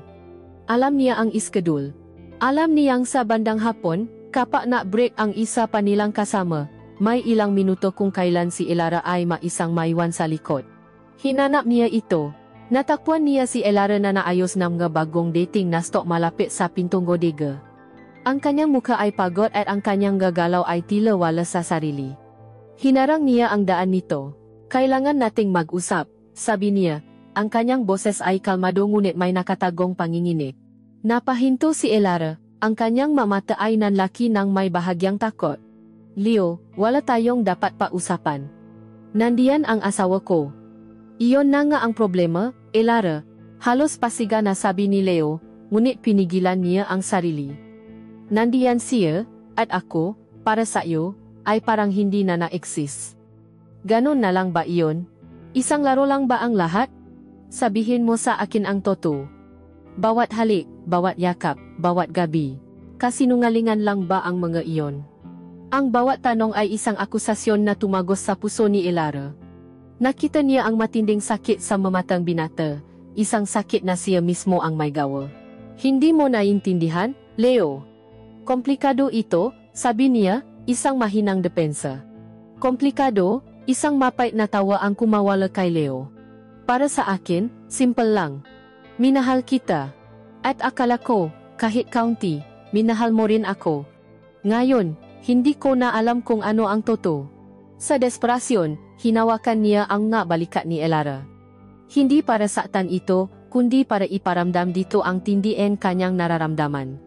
Alam niya ang iskedul. Alam niyang sa bandang hapon, kapag na-break ang isa pa nilang kasama, may ilang minuto kung kailan si Elara ay maisang maiwan sa likod. Hinanap niya ito. Natakpuan niya si Elara na naayos ng mga bagong dating na stok malapit sa pintong bodega. Ang kanyang mukha ay pagod at ang kanyang gagalaw ay tila wala sa sarili. Hinarang niya ang daan nito. Kailangan nating mag-usap, sabi niya. Ang kanyang boses ay kalmado ngunit may nakatagong panginginig. Napahinto si Elara, ang kanyang mamata ay nanlaki ng may bahagyang takot. Leo, wala tayong dapat pausapan. Nandiyan ang asawa ko. Iyon na nga ang problema, Elara. Halos pasiga na sabi ni Leo, ngunit pinigilan niya ang sarili. Nandiyan siya, at ako, para sa iyo, ay parang hindi na na-exist. Ganon na lang ba iyon? Isang laro lang ba ang lahat? Sabihin mo sa akin ang totoo. Bawat halik, bawat yakap, bawat gabi. Kasinungalingan lang ba ang mga iyon? Ang bawat tanong ay isang akusasyon na tumagos sa puso ni Elara. Nakita niya ang matinding sakit sa mamatang binata, isang sakit na siya mismo ang may gawa. Hindi mo naiintindihan, Leo? Komplikado ito, sabi niya, isang mahinang depensa. Komplikado, isang mapait na tawa ang kumawala kay Leo. Para sa akin, simple lang. Minahal kita. At akala ko, kahit kaunti, minahal mo rin ako. Ngayon, hindi ko na alam kung ano ang totoo. Sa desperasyon, hinawakan niya ang nga balikat ni Elara. Hindi para saktan ito, kundi para iparamdam dito ang tindiin kanyang nararamdaman.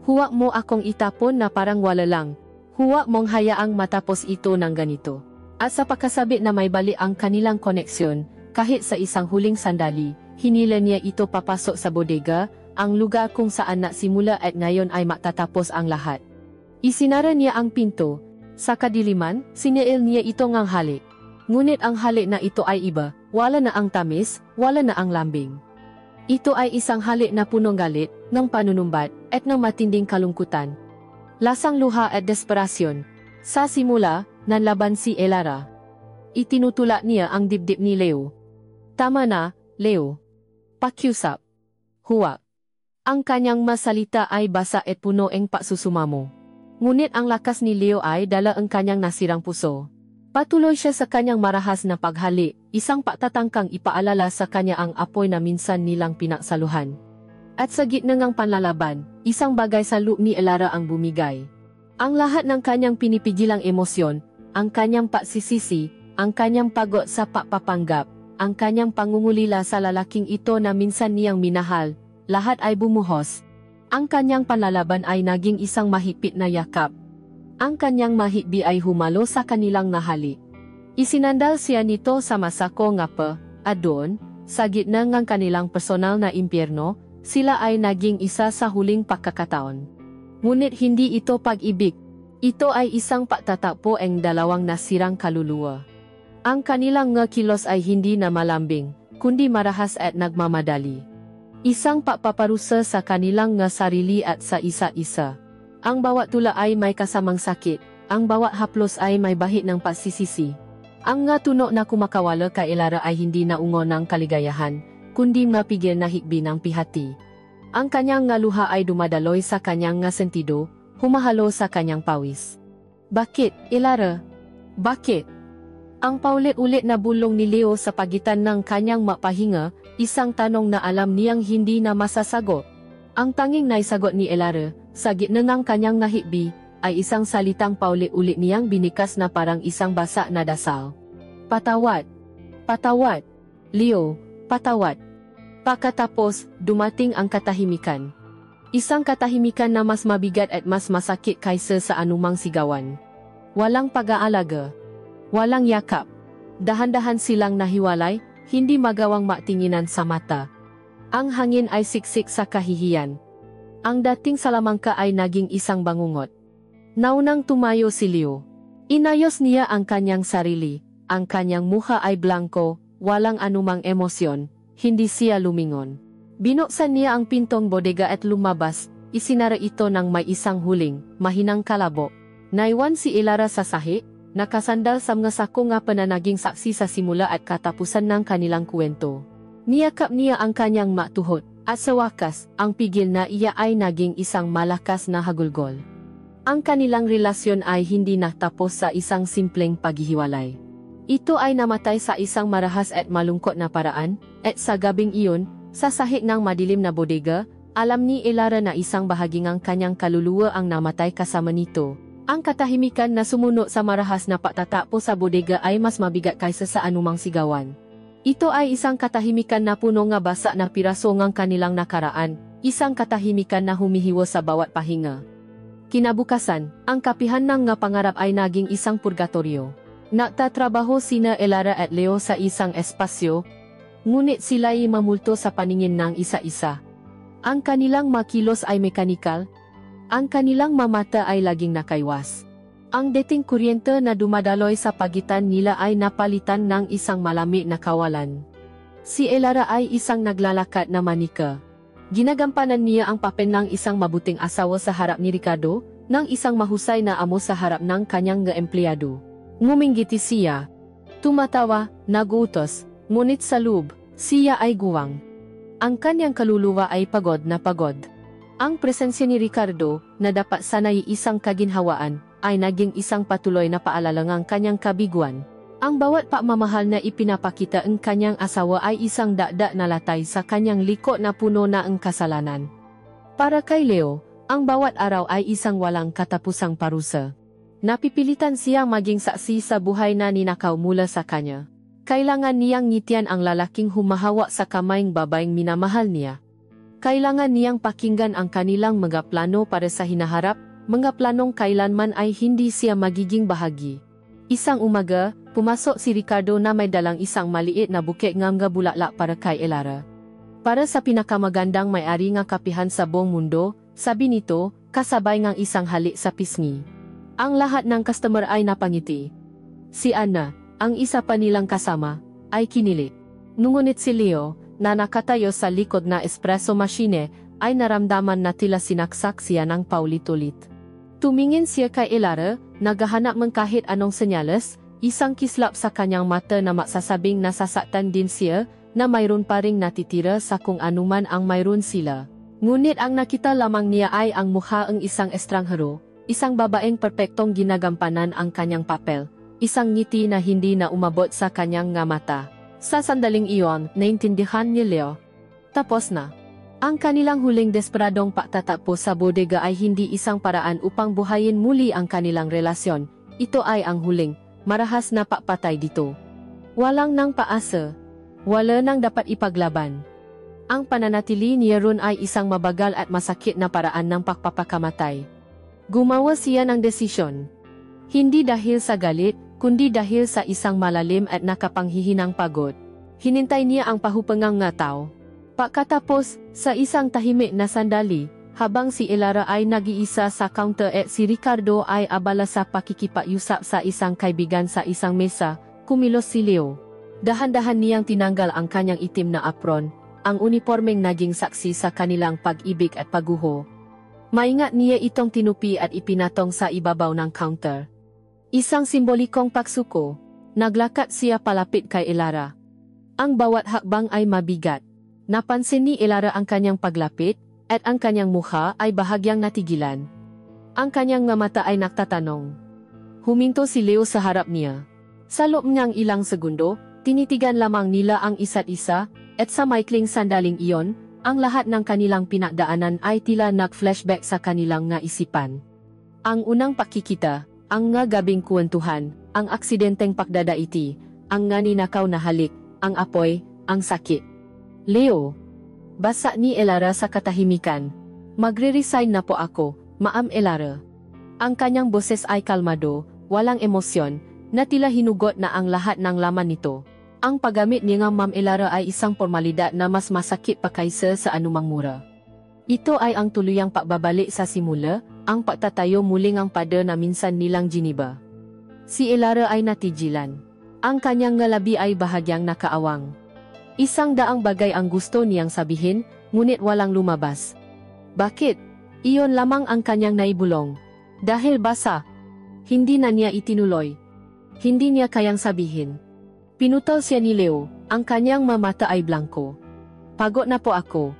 Huwag mo akong itapon na parang wala lang. Huwag mong hayaang matapos ito ng ganito. At sa pagkasabit na may bali ang kanilang koneksyon, kahit sa isang huling sandali, hinila niya ito papasok sa bodega, ang lugar kung saan nagsimula at ngayon ay matatapos ang lahat. Isinara niya ang pinto. Sa kadiliman, siniil niya ito ngang halik. Ngunit ang halik na ito ay iba, wala na ang tamis, wala na ang lambing. Ito ay isang halik na punong galit, ng panunumbat, at ng matinding kalungkutan. Lasang luha at desperasyon. Sa simula, nanlaban si Elara. Itinutulak niya ang dibdib ni Leo. Tama na, Leo. Pakiusap. Huwag. Ang kanyang masalita ay basa at puno ng pagsusumamo. Ngunit ang lakas ni Leo ay dala ang kanyang nasirang puso. Patuloy siya sa kanyang marahas na paghali, isang patatangkang ipaalala sa kanya ang apoy na minsan nilang pinaksaluhan. At sa gitna ng panlalaban, isang bagay sa loob ni Elara ang bumigay. Ang lahat ng kanyang pinipigilang emosyon, ang kanyang pagsisisi, ang kanyang pagod sa papapanggap, ang kanyang pangungulila sa lalaking ito na minsan niyang minahal, lahat ay bumuhos. Ang kanyang panlalaban ay naging isang mahigpit na yakap. Ang kanyang mahigbi ay humalo sa kanilang nahali. Isinandal siya nito sa masako nga pa, at doon, sa gitna ng kanilang personal na impyerno, sila ay naging isa sa huling pagkakataon. Ngunit hindi ito pag-ibig. Ito ay isang pagtatagpo ang dalawang nasirang kaluluwa. Ang kanilang nga kilos ay hindi na malambing, kundi marahas at nagmamadali. Isang pagpaparusa sa kanilang nga sarili at sa isa-isa. Ang bawat tula ay may kasamang sakit, ang bawat haplos ay may bahid ng pagsisisi. Ang nga tuno na kumakawala kay Elara ay hindi na ungo ng kaligayahan, kundi mapigil na higbi ng pihati. Ang kanyang nga luha ay dumadaloy sa kanyang nga sentido, humahalo sa kanyang pawis. Bakit, Elara? Bakit? Ang paulit-ulit na bulong ni Leo sa pagitan ng kanyang mapahinga, isang tanong na alam niyang hindi na masasagot. Ang tanging naisagot ni Elara, sa gitna ng kanyang nahikbi, ay isang salitang paulit-ulit niyang binikas na parang isang basa na dasal. Patawad. Patawad. Leo, patawad. Pagkatapos, dumating ang katahimikan. Isang katahimikan na mas mabigat at mas masakit kaysa sa anumang sigawan. Walang pag-aalaga. Walang yakap. Dahan-dahan silang nahiwalay, hindi magawang matinginan sa mata. Ang hangin ay siksik sa kahihiyan. Ang dating salamangka ay naging isang bangungot. Naunang tumayo si Leo. Inayos niya ang kanyang sarili, ang kanyang mukha ay blanko, walang anumang emosyon, hindi siya lumingon. Binuksan niya ang pintong bodega at lumabas, isinara ito ng may isang huling, mahinang kalabo. Naiwan si Elara sa sahi, nakasandal sa mga sako nga pananaging saksi sa simula at katapusan ng kanilang kwento. Niyakap niya ang kanyang matuhot, at sa wakas, ang pigil na iya ay naging isang malakas na hagulgol. Ang kanilang relasyon ay hindi natapos sa isang simpleng paghihiwalay. Ito ay namatay sa isang marahas at malungkot na paraan, at sa gabing iyon, sa sahig ng madilim na bodega, alam ni Elara na isang bahagi ng kanyang kaluluwa ang namatay kasama nito. Ang katahimikan na sumuno sa marahas na pagtatapos sa bodega ay mas mabigat kaysa sa anumang sigawan. Ito ay isang katahimikan na puno nga basa na piraso ng kanilang nakaraan, isang katahimikan na humihiwa sa bawat pahinga. Kinabukasan, ang kapihan ng nga pangarap ay naging isang purgatoryo. Nagtatrabaho sina Elara at Leo sa isang espasyo, ngunit sila ay mamulto sa paningin ng isa-isa. Ang kanilang makilos ay mekanikal, ang kanilang mamata ay laging nakaiwas. Ang dating kuryente na dumadaloy sa pagitan nila ay napalitan ng isang malamig na kawalan. Si Elara ay isang naglalakad na manika. Ginagampanan niya ang papel ng isang mabuting asawa sa harap ni Ricardo, ng isang mahusay na amo sa harap ng kanyang empleyado. Nguminggiti siya. Tumatawa, nagutos, ngunit sa loob, siya ay guwang. Ang kanyang kaluluwa ay pagod na pagod. Ang presensya ni Ricardo, na dapat sanay isang kaginhawaan, ay naging isang patuloy na paalala ng kanyang kabiguan. Ang bawat pagmamahal na ipinapakita ng kanyang asawa ay isang dagdag na latay sa kanyang liko na puno na ang kasalanan. Para kay Leo, ang bawat araw ay isang walang katapusang parusa. Napipilitan siyang maging saksi sa buhay na ninakaw mula sa kanya. Kailangan niyang ngitian ang lalaking humahawa sa kamayng babaeng minamahal niya. Kailangan niyang pakinggan ang kanilang mga plano para sa hinaharap, mga planong kailanman ay hindi siya magiging bahagi. Isang umaga, pumasok si Ricardo na may dalang isang maliit na buke ng mga bulaklak para kay Elara. Para sa pinakamagandang may-ari ng kapihan sa buong mundo, sabi nito, kasabay ng isang halik sa pisngi. Ang lahat ng customer ay napangiti. Si Anna, ang isa pa nilang kasama, ay kinilit. Ngunit si Leo, na nakatayo sa likod na espresso machine, ay naramdaman na tila sinaksak siya ng paulit-ulit. Tumingin siya kay Elara, naghahanap ng kahit anong senyales, isang kislap sa kanyang mata na magsasabing nasasaktan din siya, na mayroon pa ring natitira sa kung anuman ang mayroon sila. Ngunit ang nakita lamang niya ay ang mukha ng isang estranghero, isang babaeng perpektong ginagampanan ang kanyang papel, isang ngiti na hindi na umabot sa kanyang nga mata. Sa sandaling iyon, naintindihan ni Leo. Tapos na. Ang kanilang huling desperadong pagtatakbo sa bodega ay hindi isang paraan upang buhayin muli ang kanilang relasyon. Ito ay ang huling, marahas na papatay dito. Walang nang paasa. Wala nang dapat ipaglaban. Ang pananatili niya ron ay isang mabagal at masakit na paraan ng pagpapakamatay. Gumawa siya ng desisyon. Hindi dahil sa galit, kundi dahil sa isang malalim at nakapanghihinang pagod. Hinintay niya ang pahupangang nga tao. Pagkatapos, sa isang tahimik na sandali, habang si Elara ay nag-iisa sa counter at si Ricardo ay abala sa pakikipag-usap sa isang kaibigan sa isang mesa, kumilos si Leo. Dahan-dahan niyang tinanggal ang kanyang itim na apron, ang uniformeng naging saksi sa kanilang pag-ibig at pagguho. Maingat niya itong tinupi at ipinatong sa ibabaw ng counter. Isang simbolikong pagsuko, naglakad siya palapit kay Elara. Ang bawat hakbang ay mabigat. Napansin ni Elara ang kanyang paglapit, at ang kanyang mukha ay bahagyang natigilan. Ang kanyang mata ay nagtatanong. Huminto si Leo sa harap niya. Sa loob niyang ilang segundo, tinitigan lamang nila ang isa't isa, at sa maikling sandaling iyon, ang lahat ng kanilang pinagdaanan ay tila nag-flashback sa kanilang nga isipan. Ang unang pakikita, ang nga gabing kwentuhan, ang aksidenteng pagdadaiti, ang nga ninakaw na halik, ang apoy, ang sakit. Leo. Basa ni Elara sa katahimikan. Magre-resign na po ako, Ma'am Elara. Ang kanyang boses ay kalmado, walang emosyon, na tila hinugot na ang lahat ng laman nito. Ang paggamit niya ng Ma'am Elara ay isang formalidad na mas masakit pa kaysa sa anumang mura. Ito ay ang tuluyang pagbabalik sa simula, ang pagtatayo muling ang pada na minsan nilang giniba. Si Elara ay natigilan. Ang kanyang ngalabi ay bahagyang nakaawang. Isang daang bagay ang gusto niyang sabihin, ngunit walang lumabas. Bakit? Iyon lamang ang kanyang naibulong. Dahil basa. Hindi na niya itinuloy. Hindi niya kayang sabihin. Pinutol siya ni Leo, ang kanyang mamata ay blanko. Pagod na po ako.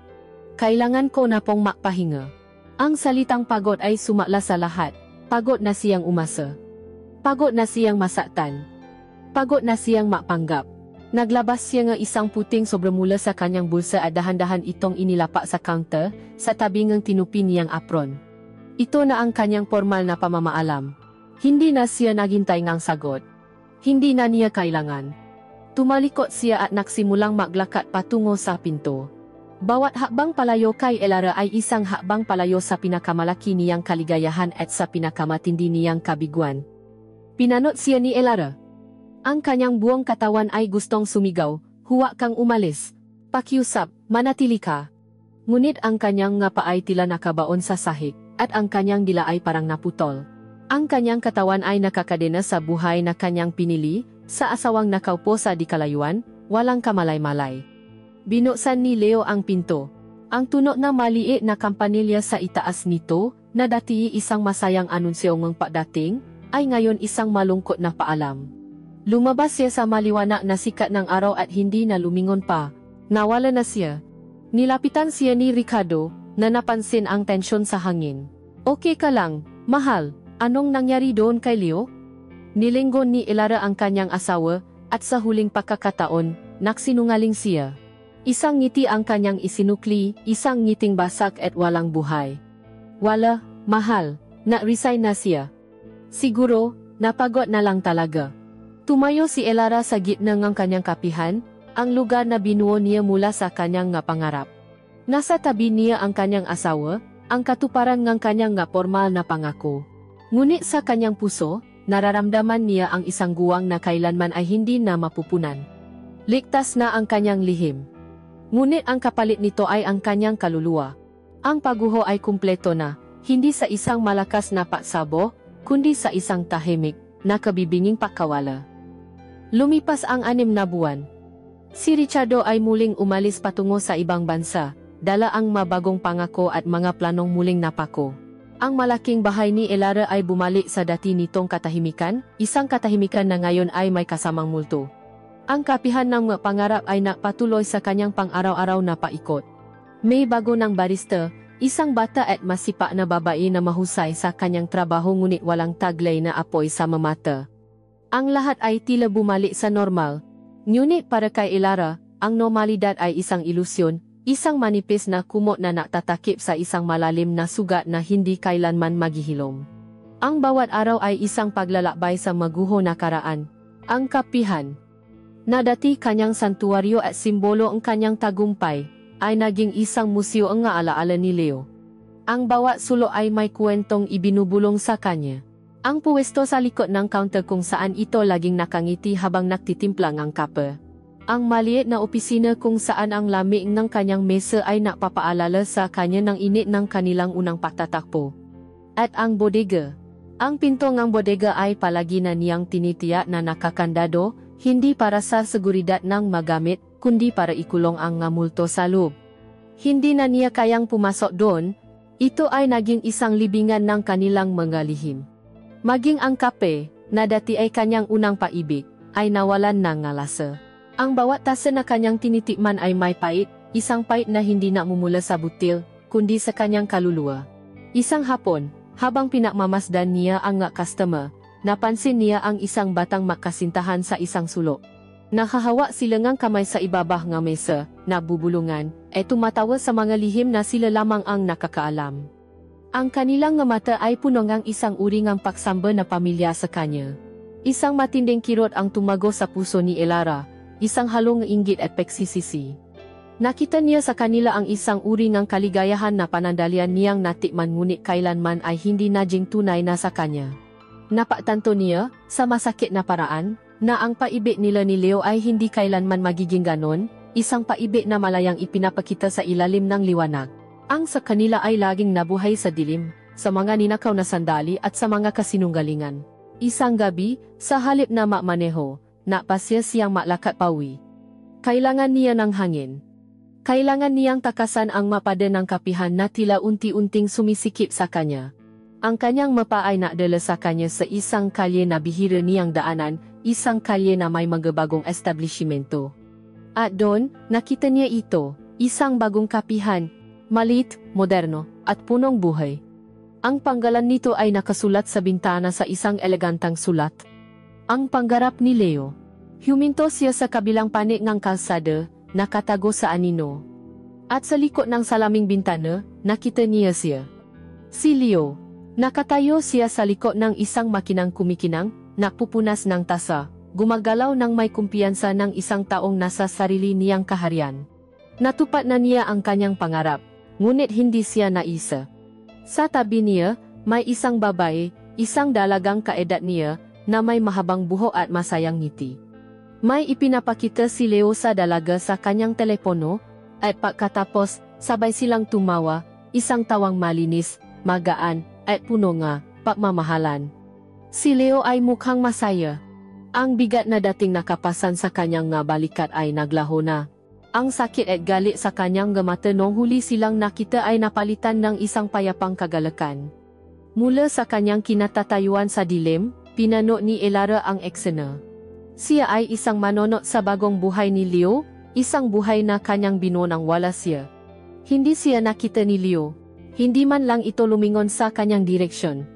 Kailangan ko na pong makpahinga. Ang salitang pagod ay sumakla sa lahat. Pagod na siyang umasa. Pagod na siyang masaktan. Pagod na siyang mapanggap. Naglabas siya ng isang puting sobremula sa kanyang bulsa at dahan-dahan itong inilapak sa counter, sa tabi ng tinupi niyang apron. Ito na ang kanyang formal na pamamaalam. Hindi na siya naghintay ng sagot. Hindi na niya kailangan. Tumalikot siya at nagsimulang maglakad patungo sa pinto. Bawat hakbang palayo kay Elara ay isang hakbang palayo sa pinakamalaki niyang kaligayahan at sa pinakamatindi niyang kabiguan. Pinanot siya ni Elara. Ang kanyang buong katawan ay gustong sumigaw, huwag kang umalis. Pakiusap, manatili ka. Ngunit ang kanyang nga pa ay tila nakabaon sa sahig, at ang kanyang dila ay parang naputol. Ang kanyang katawan ay nakakadena sa buhay na kanyang pinili, sa asawang nakaupo sa di kalayuan, walang kamalay-malay. Binuksan ni Leo ang pinto. Ang tunog na maliit na kampanilya sa itaas nito, na dati isang masayang anunsyo ng pagdating, ay ngayon isang malungkot na paalam. Lumabas siya sa maliwanag na sikat ng araw at hindi na lumingon pa. Nawala na siya. Nilapitan siya ni Ricardo, na napansin ang tensyon sa hangin. Okay ka lang, mahal, anong nangyari doon kay Leo? Nilinggon ni Elara ang kanyang asawa, at sa huling pagkakataon, nagsinungaling siya. Isang ngiti ang kanyang isinukli, isang ngiting basak at walang buhay. Wala, mahal, na-resign na siya. Siguro, napagod na lang talaga. Tumayo si Elara sa gitna ng kanyang kapihan, ang lugar na binuo niya mula sa kanyang nga pangarap. Nasa tabi niya ang kanyang asawa, ang katuparan ng kanyang nga formal na pangako. Ngunit sa kanyang puso, nararamdaman niya ang isang guwang na kailanman ay hindi na mapupunan. Ligtas na ang kanyang lihim. Ngunit ang kapalit nito ay ang kanyang kaluluwa. Ang pagguho ay kumpleto na, hindi sa isang malakas na pagsabo, kundi sa isang tahimik, na kabibinging pagkawala. Lumipas ang 6 na buwan. Si Richardo ay muling umalis patungo sa ibang bansa, dala ang mabagong pangako at mga planong muling napako. Ang malaking bahay ni Elara ay bumalik sa dati nitong katahimikan, isang katahimikan na ngayon ay may kasamang multo. Ang kapihan ng mga pangarap ay napatuloy sa kanyang pang-araw-araw na paikot. May bago ng barista, isang bata at masipa na babae na mahusay sa kanyang trabaho ngunit walang taglay na apoy sa mata. Ang lahat ay tila bumalik sa normal. Ngunit para kay Elara, ang normalidad ay isang ilusyon, isang manipis na kumot na natatakip sa isang malalim na sugat na hindi kailanman maghihilom. Ang bawat araw ay isang paglalakbay sa maguho na karaan. Ang kapihan, na dati kanyang santuaryo at simbolo ang kanyang tagumpay, ay naging isang museo ang alaala ni Leo. Ang bawat sulok ay may kwentong ibinubulong sa kanya. Ang puwesto sa likod ng counter kung saan ito laging nakangiti habang nagtitimplang ang kape. Ang maliit na opisina kung saan ang lamig ng kanyang mesa ay napapaalala sa kanya ng init ng kanilang unang pagtatakbo. At ang bodega. Ang pinto ng bodega ay palagi na niyang tinitiyak na nakakandado, hindi para sa seguridad ng magamit, kundi para ikulong ang multo sa loob. Hindi na niya kayang pumasok doon, ito ay naging isang libingan ng kanilang mga lihim. Maging ang kape, na dati ay kanyang unang paibig, ay nawalan ng lasa. Ang bawat tasa na kanyang tinitikman ay may pait, isang pait na hindi namumula sa butil, kundi sa kanyang kaluluwa. Isang hapon, habang pinakmamasdan niya ang customer, napansin niya ang isang batang makasintahan sa isang sulok. Nakahawa sila ngang kamay sa ibabah ng mesa, nabubulungan, tumatawa sa mga lihim na sila lamang ang nakakaalam. Ang kanilang mata ay puno ng isang uri ng pagsamba na pamilya sa kanya. Isang matinding kirot ang tumago sa puso ni Elara, isang halong inggit at pagsisisi. Nakita niya sa kanila ang isang uri ng kaligayahan na panandalian niyang natikman ngunit kailanman ay hindi naging tunay na sa kanya. Napatanto niya, sa masakit na paraan, na ang paibig nila ni Leo ay hindi kailanman magiging ganon, isang paibig na malayang ipinapakita sa ilalim ng liwanag. Ang sa kanila ay laging nabuhay sa dilim, sa mga ninakaw na sandali at sa mga kasinunggalingan. Isang gabi, sa halip na makmaneho, napasya siyang maklakat pawi. Kailangan niya ng hangin. Kailangan niyang takasan ang mapade ng kapihan na tila unti-unting sumisikip sa kanya. Ang kanyang mapa ay nakdala sa kanya sa isang kalye na bihira niyang daanan, isang kalye na may magabagong establishmento. At doon, nakita niya ito, isang bagong kapihan, maliit, moderno, at punong buhay. Ang panggalan nito ay nakasulat sa bintana sa isang elegantang sulat. Ang pangarap ni Leo. Huminto siya sa kabilang panig ng kalsada, nakatago sa anino. At sa likod ng salaming bintana, nakita niya siya. Si Leo. Nakatayo siya sa likod ng isang makinang kumikinang, napupunas ng tasa, gumagalaw ng may kumpiyansa ng isang taong nasa sarili niyang kaharian. Natupad na niya ang kanyang pangarap, ngunit hindi siya naisa. Sa tabi niya, may isang babae, isang dalagang kaedad niya, na may mahabang buhok at masayang ngiti. May ipinapakita si Leo sa dalaga sa kanyang telepono, at pagkatapos, sabay silang tumawa, isang tawang malinis, magaan, at puno nga, pagmamahalan. Si Leo ay mukhang masaya. Ang bigat na dating nakapasan sa kanyang balikat ay naglaho na. Ang sakit at galit sa kanyang mata nung huli silang nakita ay napalitan ng isang payapang kagalakan. Mula sa kanyang kinatatayuan sa dilim, pinano ni Elara ang eksena. Siya ay isang manonot sa bagong buhay ni Leo, isang buhay na kanyang binuo nang wala siya. Hindi siya nakita ni Leo. Hindi man lang ito lumingon sa kanyang direksyon.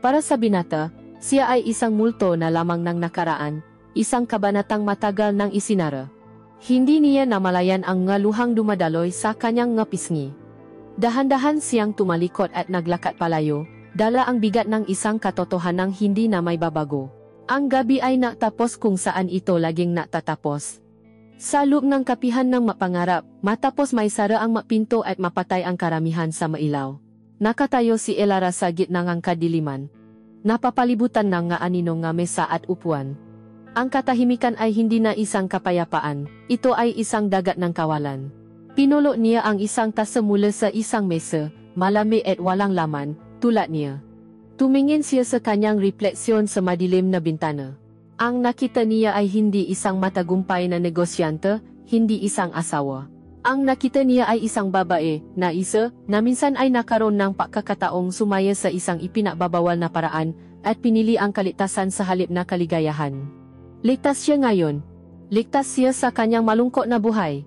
Para sa binata, siya ay isang multo na lamang ng nakaraan, isang kabanatang matagal nang isinara. Hindi niya namalayan ang luhang dumadaloy sa kanyang pisngi. Dahan-dahan siyang tumalikod at naglakat palayo, dala ang bigat ng isang katotohanang hindi na may babago. Ang gabi ay natapos kung saan ito laging natatapos. Sa loob ng kapihan ng mapangarap, matapos may sara ang mapinto at mapatay ang karamihan sa mailaw. Nakatayo si Elara sa gitna ng kadiliman. Napapalibutan ng aninong mesa at upuan. Ang katahimikan ay hindi na isang kapayapaan, ito ay isang dagat ng kawalan. Pinulo niya ang isang tasa mula sa isang mesa, malamig at walang laman, tulad niya. Tumingin siya sa kanyang refleksyon sa madilim na bintana. Ang nakita niya ay hindi isang matagumpay na negosyante, hindi isang asawa. Ang nakita niya ay isang babae na isa na minsan ay nakaroon ng pagkakataong sumaya sa isang ipinagbabawal na paraan at pinili ang kaligtasan sa halip na kaligayahan. Ligtas siya ngayon. Ligtas siya sa kanyang malungkot na buhay.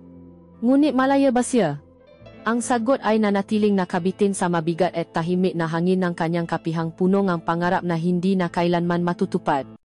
Ngunit malaya ba siya? Ang sagot ay nanatiling nakabitin sa mabigat at tahimik na hangin ng kanyang kapihang puno ng pangarap na hindi na kailanman matutupad.